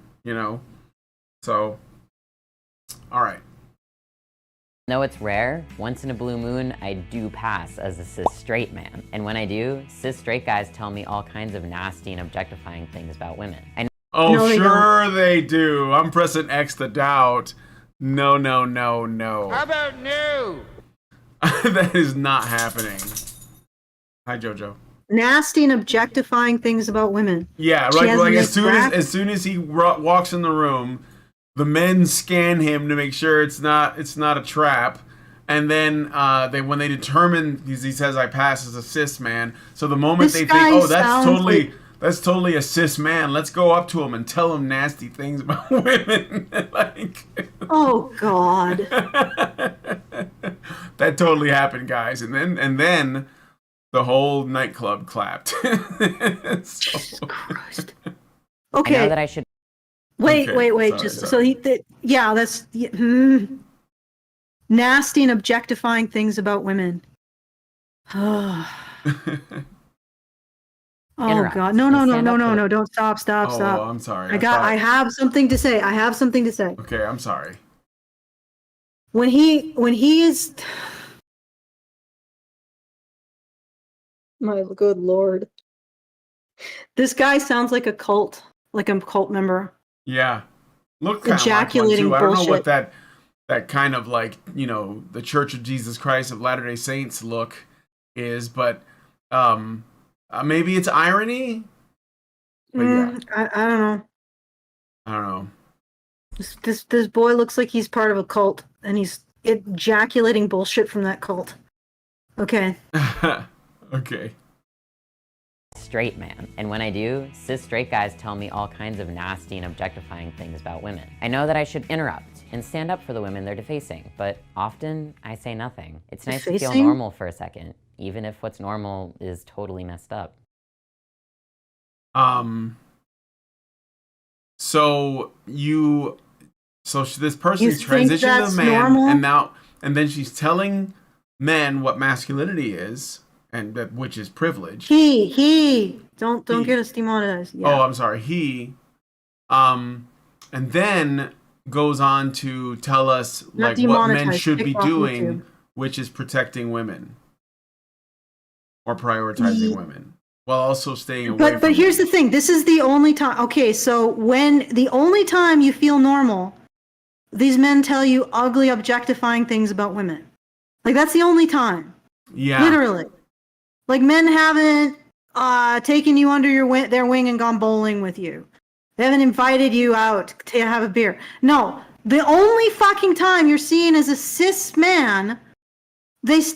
So, all right. though it's rare, once in a blue moon, I do pass as a cis straight man. And when I do, cis straight guys tell me all kinds of nasty and objectifying things about women. Oh, No, they sure they do. I'm pressing X the doubt. No. How about no? That is not happening. Hi, Jojo. Nasty and objectifying things about women. Yeah, She like has like no as soon as he walks in the room, the men scan him to make sure it's not a trap, and then when they determine, because he says I pass as a cis man, so the moment This they guy think, oh, sounds that's totally a cis man, let's go up to him and tell him nasty things about women. Like, Oh God. that totally happened, guys, and then the whole nightclub clapped. Jesus Christ. I know Okay. that I should Wait. Sorry, Just sorry. so that's nasty and objectifying things about women. Oh Interrupt God. and No. stand up for the- Don't stop. Oh, I'm sorry. I have something to say. Okay, I'm sorry. When he is, my good Lord. This guy sounds like a cult member. Yeah. Look kind of Ejaculating like one too. I don't know what bullshit. that kind of like, the Church of Jesus Christ of Latter-day Saints look is, but maybe it's irony. But yeah, I don't know. I don't know. This boy looks like he's part of a cult, and he's ejaculating bullshit from that cult. Okay. Okay. straight man. And when I do, cis straight guys tell me all kinds of nasty and objectifying things about women. I know that I should interrupt and stand up for the women they're defacing, but often I say nothing. It's nice to feel Defacing? normal for a second, even if what's normal is totally messed up. So this person's You think transitioned to that's a man, normal? and then she's telling men what masculinity is, and which is privilege. He don't He. get us demonetized. Yeah. Oh, I'm sorry. He, and then goes on to tell us Not like what men demonetized, should be kicked off doing, YouTube. which is protecting women or prioritizing Ye- women while also staying away from But here's the them. thing. This is the only time. Okay, so when the only time you feel normal, these men tell you ugly, objectifying things about women. Like, that's the only time. Yeah. Literally. Like, men haven't taken you under their wing and gone bowling with you. They haven't invited you out to have a beer. No, the only fucking time you're seen as a cis man,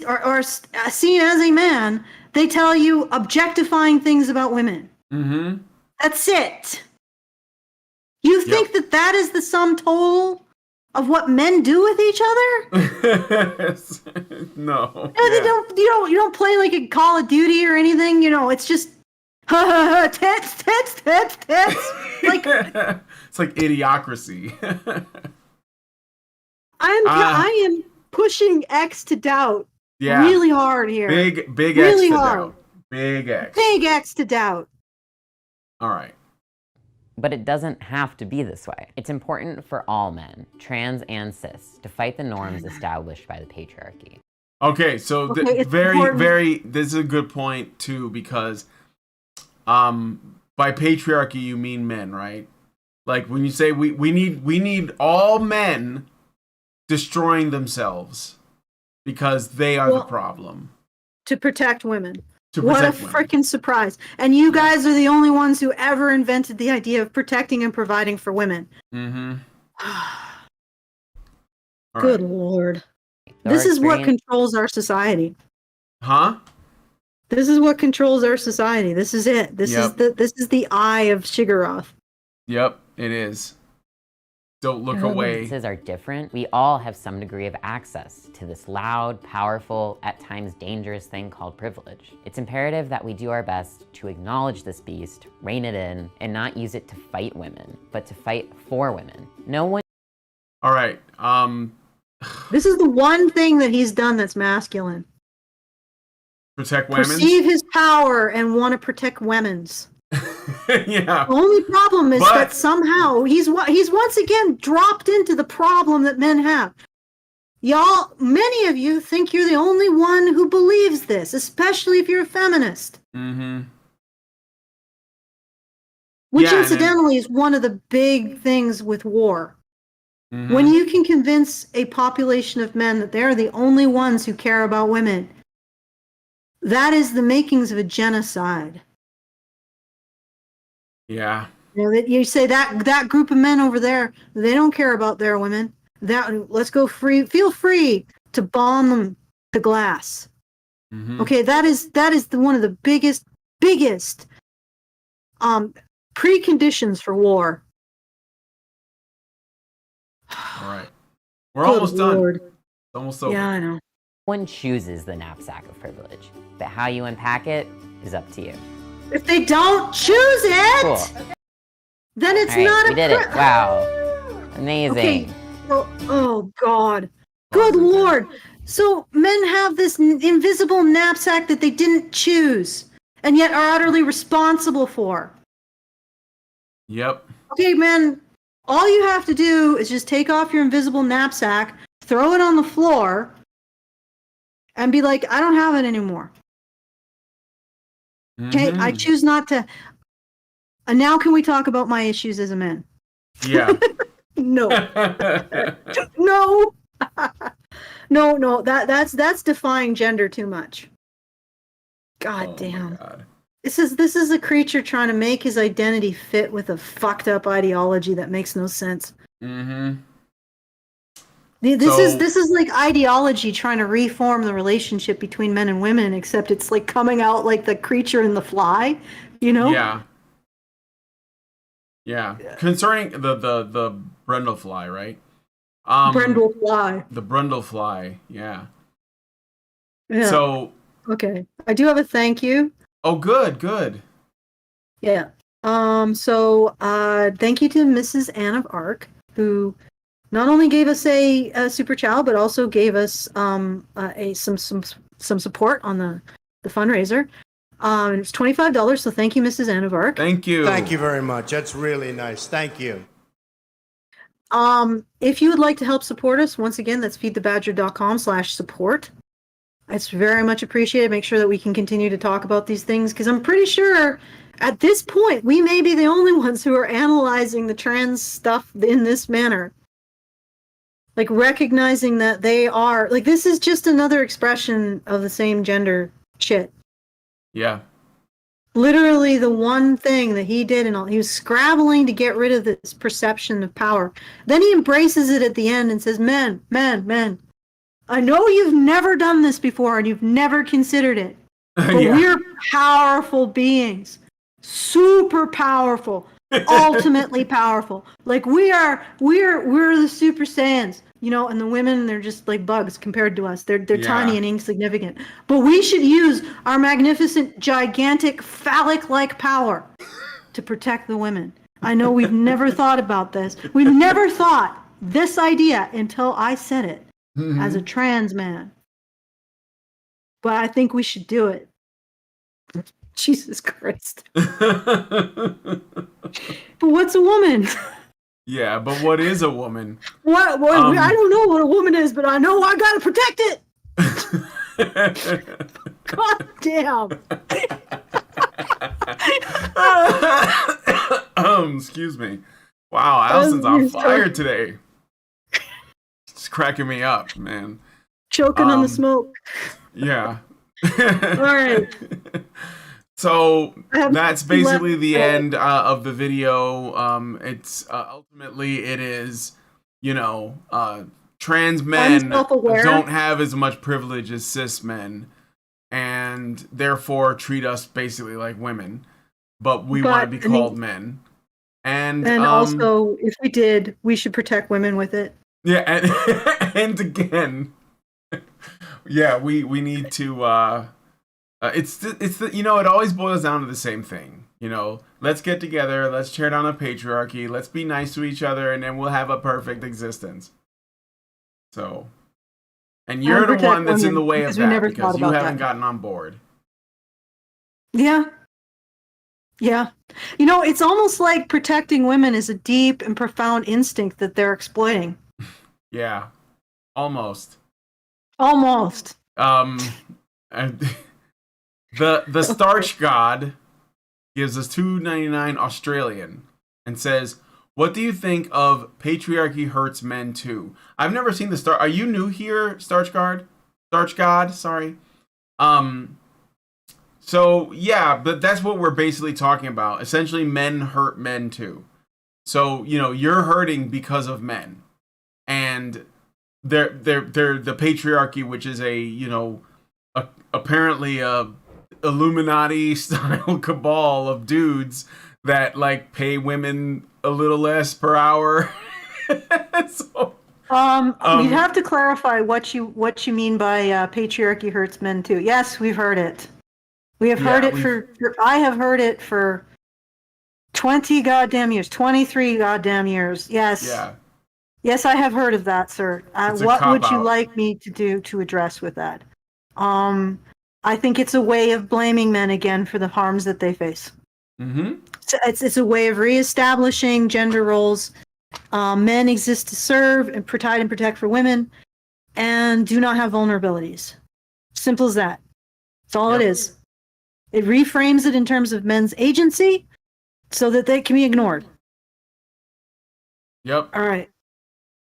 or seen as a man, they tell you objectifying things about women. Mm-hmm. That's it. You think that is the sum total of what men do with each other? No. They don't. You don't play like a Call of Duty or anything. It's just tits. Like it's like Idiocracy. I am pushing X to doubt really hard here. Big really X to hard. doubt. Big X. Big X to doubt. All right. But it doesn't have to be this way. It's important for all men, trans and cis, to fight the norms established by the patriarchy. Okay, so this is a good point too, because by patriarchy you mean men, right? Like when you say we need all men destroying themselves because they are the problem. To protect women. What a freaking surprise. And you guys are the only ones who ever invented the idea of protecting and providing for women. Mm-hmm. Good Lord. This is what controls our society. Huh? This is what controls our society. This is it. This is the eye of Shigarath. Yep, it is. Don't look away. Differences are different. We all have some degree of access to this loud, powerful, at times dangerous thing called privilege. It's imperative that we do our best to acknowledge this beast, rein it in, and not use it to fight women, but to fight for women. No one. All right. This is the one thing that he's done that's masculine. Protect women. Perceive his power and want to protect women's. Yeah. The only problem is that somehow he's once again dropped into the problem that men have. Y'all, many of you think you're the only one who believes this, especially if you're a feminist. Mm-hmm. Which incidentally is one of the big things with war. Mm-hmm. When you can convince a population of men that they're the only ones who care about women, that is the makings of a genocide. Yeah. You say that group of men over there, they don't care about their women. Let's go feel free to bomb them to glass. Mm-hmm. Okay, that is one of the biggest preconditions for war. All right. We're almost done. It's almost over. Yeah, I know. One chooses the knapsack of privilege, but how you unpack it is up to you. If they don't choose it, then it's not we did it. Wow. Amazing. Okay. Well, oh, God. Good Lord. So men have this invisible knapsack that they didn't choose and yet are utterly responsible for. Yep. Okay, men, all you have to do is just take off your invisible knapsack, throw it on the floor, and be like, I don't have it anymore. Okay, I choose not to. And now can we talk about my issues as a man? Yeah. No. No. No. That's defying gender too much. God damn. God. This is a creature trying to make his identity fit with a fucked up ideology that makes no sense. Mm-hmm. This is like ideology trying to reform the relationship between men and women, except it's like coming out like the creature in The Fly, you know? Yeah. Yeah. Concerning the Brundlefly, right? Brundlefly. The Brundlefly, yeah. Yeah. So. Okay. I do have a thank you. Oh, good. Yeah. So thank you to Mrs. Anne of Arc, who not only gave us a super chow, but also gave us some support on the fundraiser. It's $25, so thank you, Mrs. Anne of Arc. Thank you. Thank you very much. That's really nice. Thank you. If you would like to help support us, once again, that's feedthebadger.com/support. It's very much appreciated. Make sure that we can continue to talk about these things, because I'm pretty sure at this point we may be the only ones who are analyzing the trans stuff in this manner. Like recognizing that they are, like, this is just another expression of the same gender shit. Yeah. Literally the one thing that he did, and he was scrabbling to get rid of this perception of power. Then he embraces it at the end and says, men, I know you've never done this before and you've never considered it, but we're powerful beings, super powerful. ultimately powerful. Like we're the Super Saiyans, you know, and the women, they're just like bugs compared to us. They're Yeah. tiny and insignificant. But we should use our magnificent, gigantic, phallic-like power to protect the women. I know we've never thought about this. We've never thought this idea until I said it as a trans man. But I think we should do it. Jesus Christ. But what's a woman? Yeah, but what is a woman? What I don't know what a woman is, but I know I gotta protect it. God damn. Excuse me. Wow, Allison's on fire today. It's cracking me up, man. Choking on the smoke. Yeah. All right. So that's basically the end of the video. It's ultimately it is, you know, trans men don't have as much privilege as cis men, and therefore treat us basically like women, but we want to be called men. And also, if we did, we should protect women with it. Yeah, and again, yeah, we need to. It's the you know, it always boils down to the same thing. You know, let's get together, let's tear down the patriarchy, let's be nice to each other, and then we'll have a perfect existence. So, and you're the one that's in the way of that because you haven't gotten on board. Yeah. Yeah. You know, it's almost like protecting women is a deep and profound instinct that they're exploiting. Yeah. Almost. Almost. The starch god gives us $2.99 Australian and says, "What do you think of patriarchy hurts men too?" I've never seen the star. Are you new here, Starch God? Starch God, sorry. So yeah, but that's what we're basically talking about. Essentially, men hurt men too. So, you know, you're hurting because of men, and they're the patriarchy, which is a, you know, apparently a Illuminati style cabal of dudes that like pay women a little less per hour. So, we have to clarify what you mean by patriarchy hurts men too. Yes, we've heard it. We have heard it for I have heard it for 20 goddamn years, 23 goddamn years. Yes. Yeah. Yes, I have heard of that, sir. What would you like me to do to address with that? I think it's a way of blaming men again for the harms that they face. Mm-hmm. So it's a way of reestablishing gender roles. Men exist to serve and protect for women, and do not have vulnerabilities. Simple as that. That's all it is. It reframes it in terms of men's agency so that they can be ignored. Yep. All right.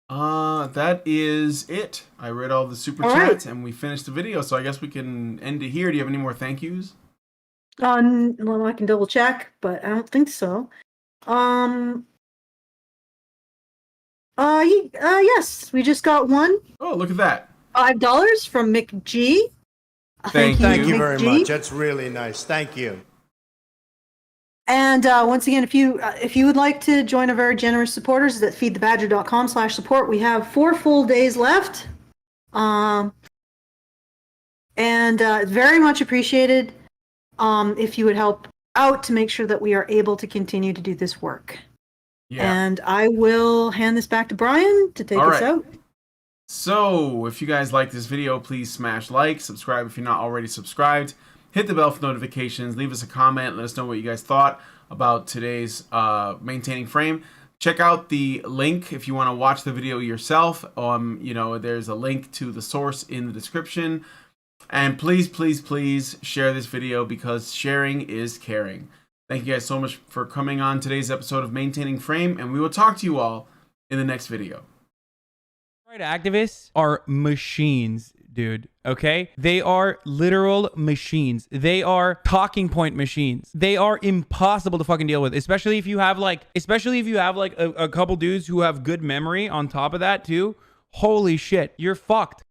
That is it. I read all the super chats and we finished the video, so I guess we can end it here. Do you have any more thank yous? Well, I can double check, but I don't think so. Yes, we just got one. Oh, look at that. $5 from McG. Thank you very much. That's really nice. Thank you. And once again, if you would like to join our very generous supporters, at feedthebadger.com/support. We have 4 full days left. And very much appreciated if you would help out to make sure that we are able to continue to do this work. Yeah. And I will hand this back to Brian to take us out. So, if you guys like this video, please smash like, subscribe if you're not already subscribed, hit the bell for notifications, leave us a comment, let us know what you guys thought about today's Maintaining Frame. Check out the link if you want to watch the video yourself. You know, there's a link to the source in the description. And please, please, please share this video because sharing is caring. Thank you guys so much for coming on today's episode of Maintaining Frame, and we will talk to you all in the next video. Right, activists are machines, dude. Okay? They are literal machines. They are talking point machines. They are impossible to fucking deal with, especially if you have like a couple dudes who have good memory on top of that too. Holy shit, you're fucked.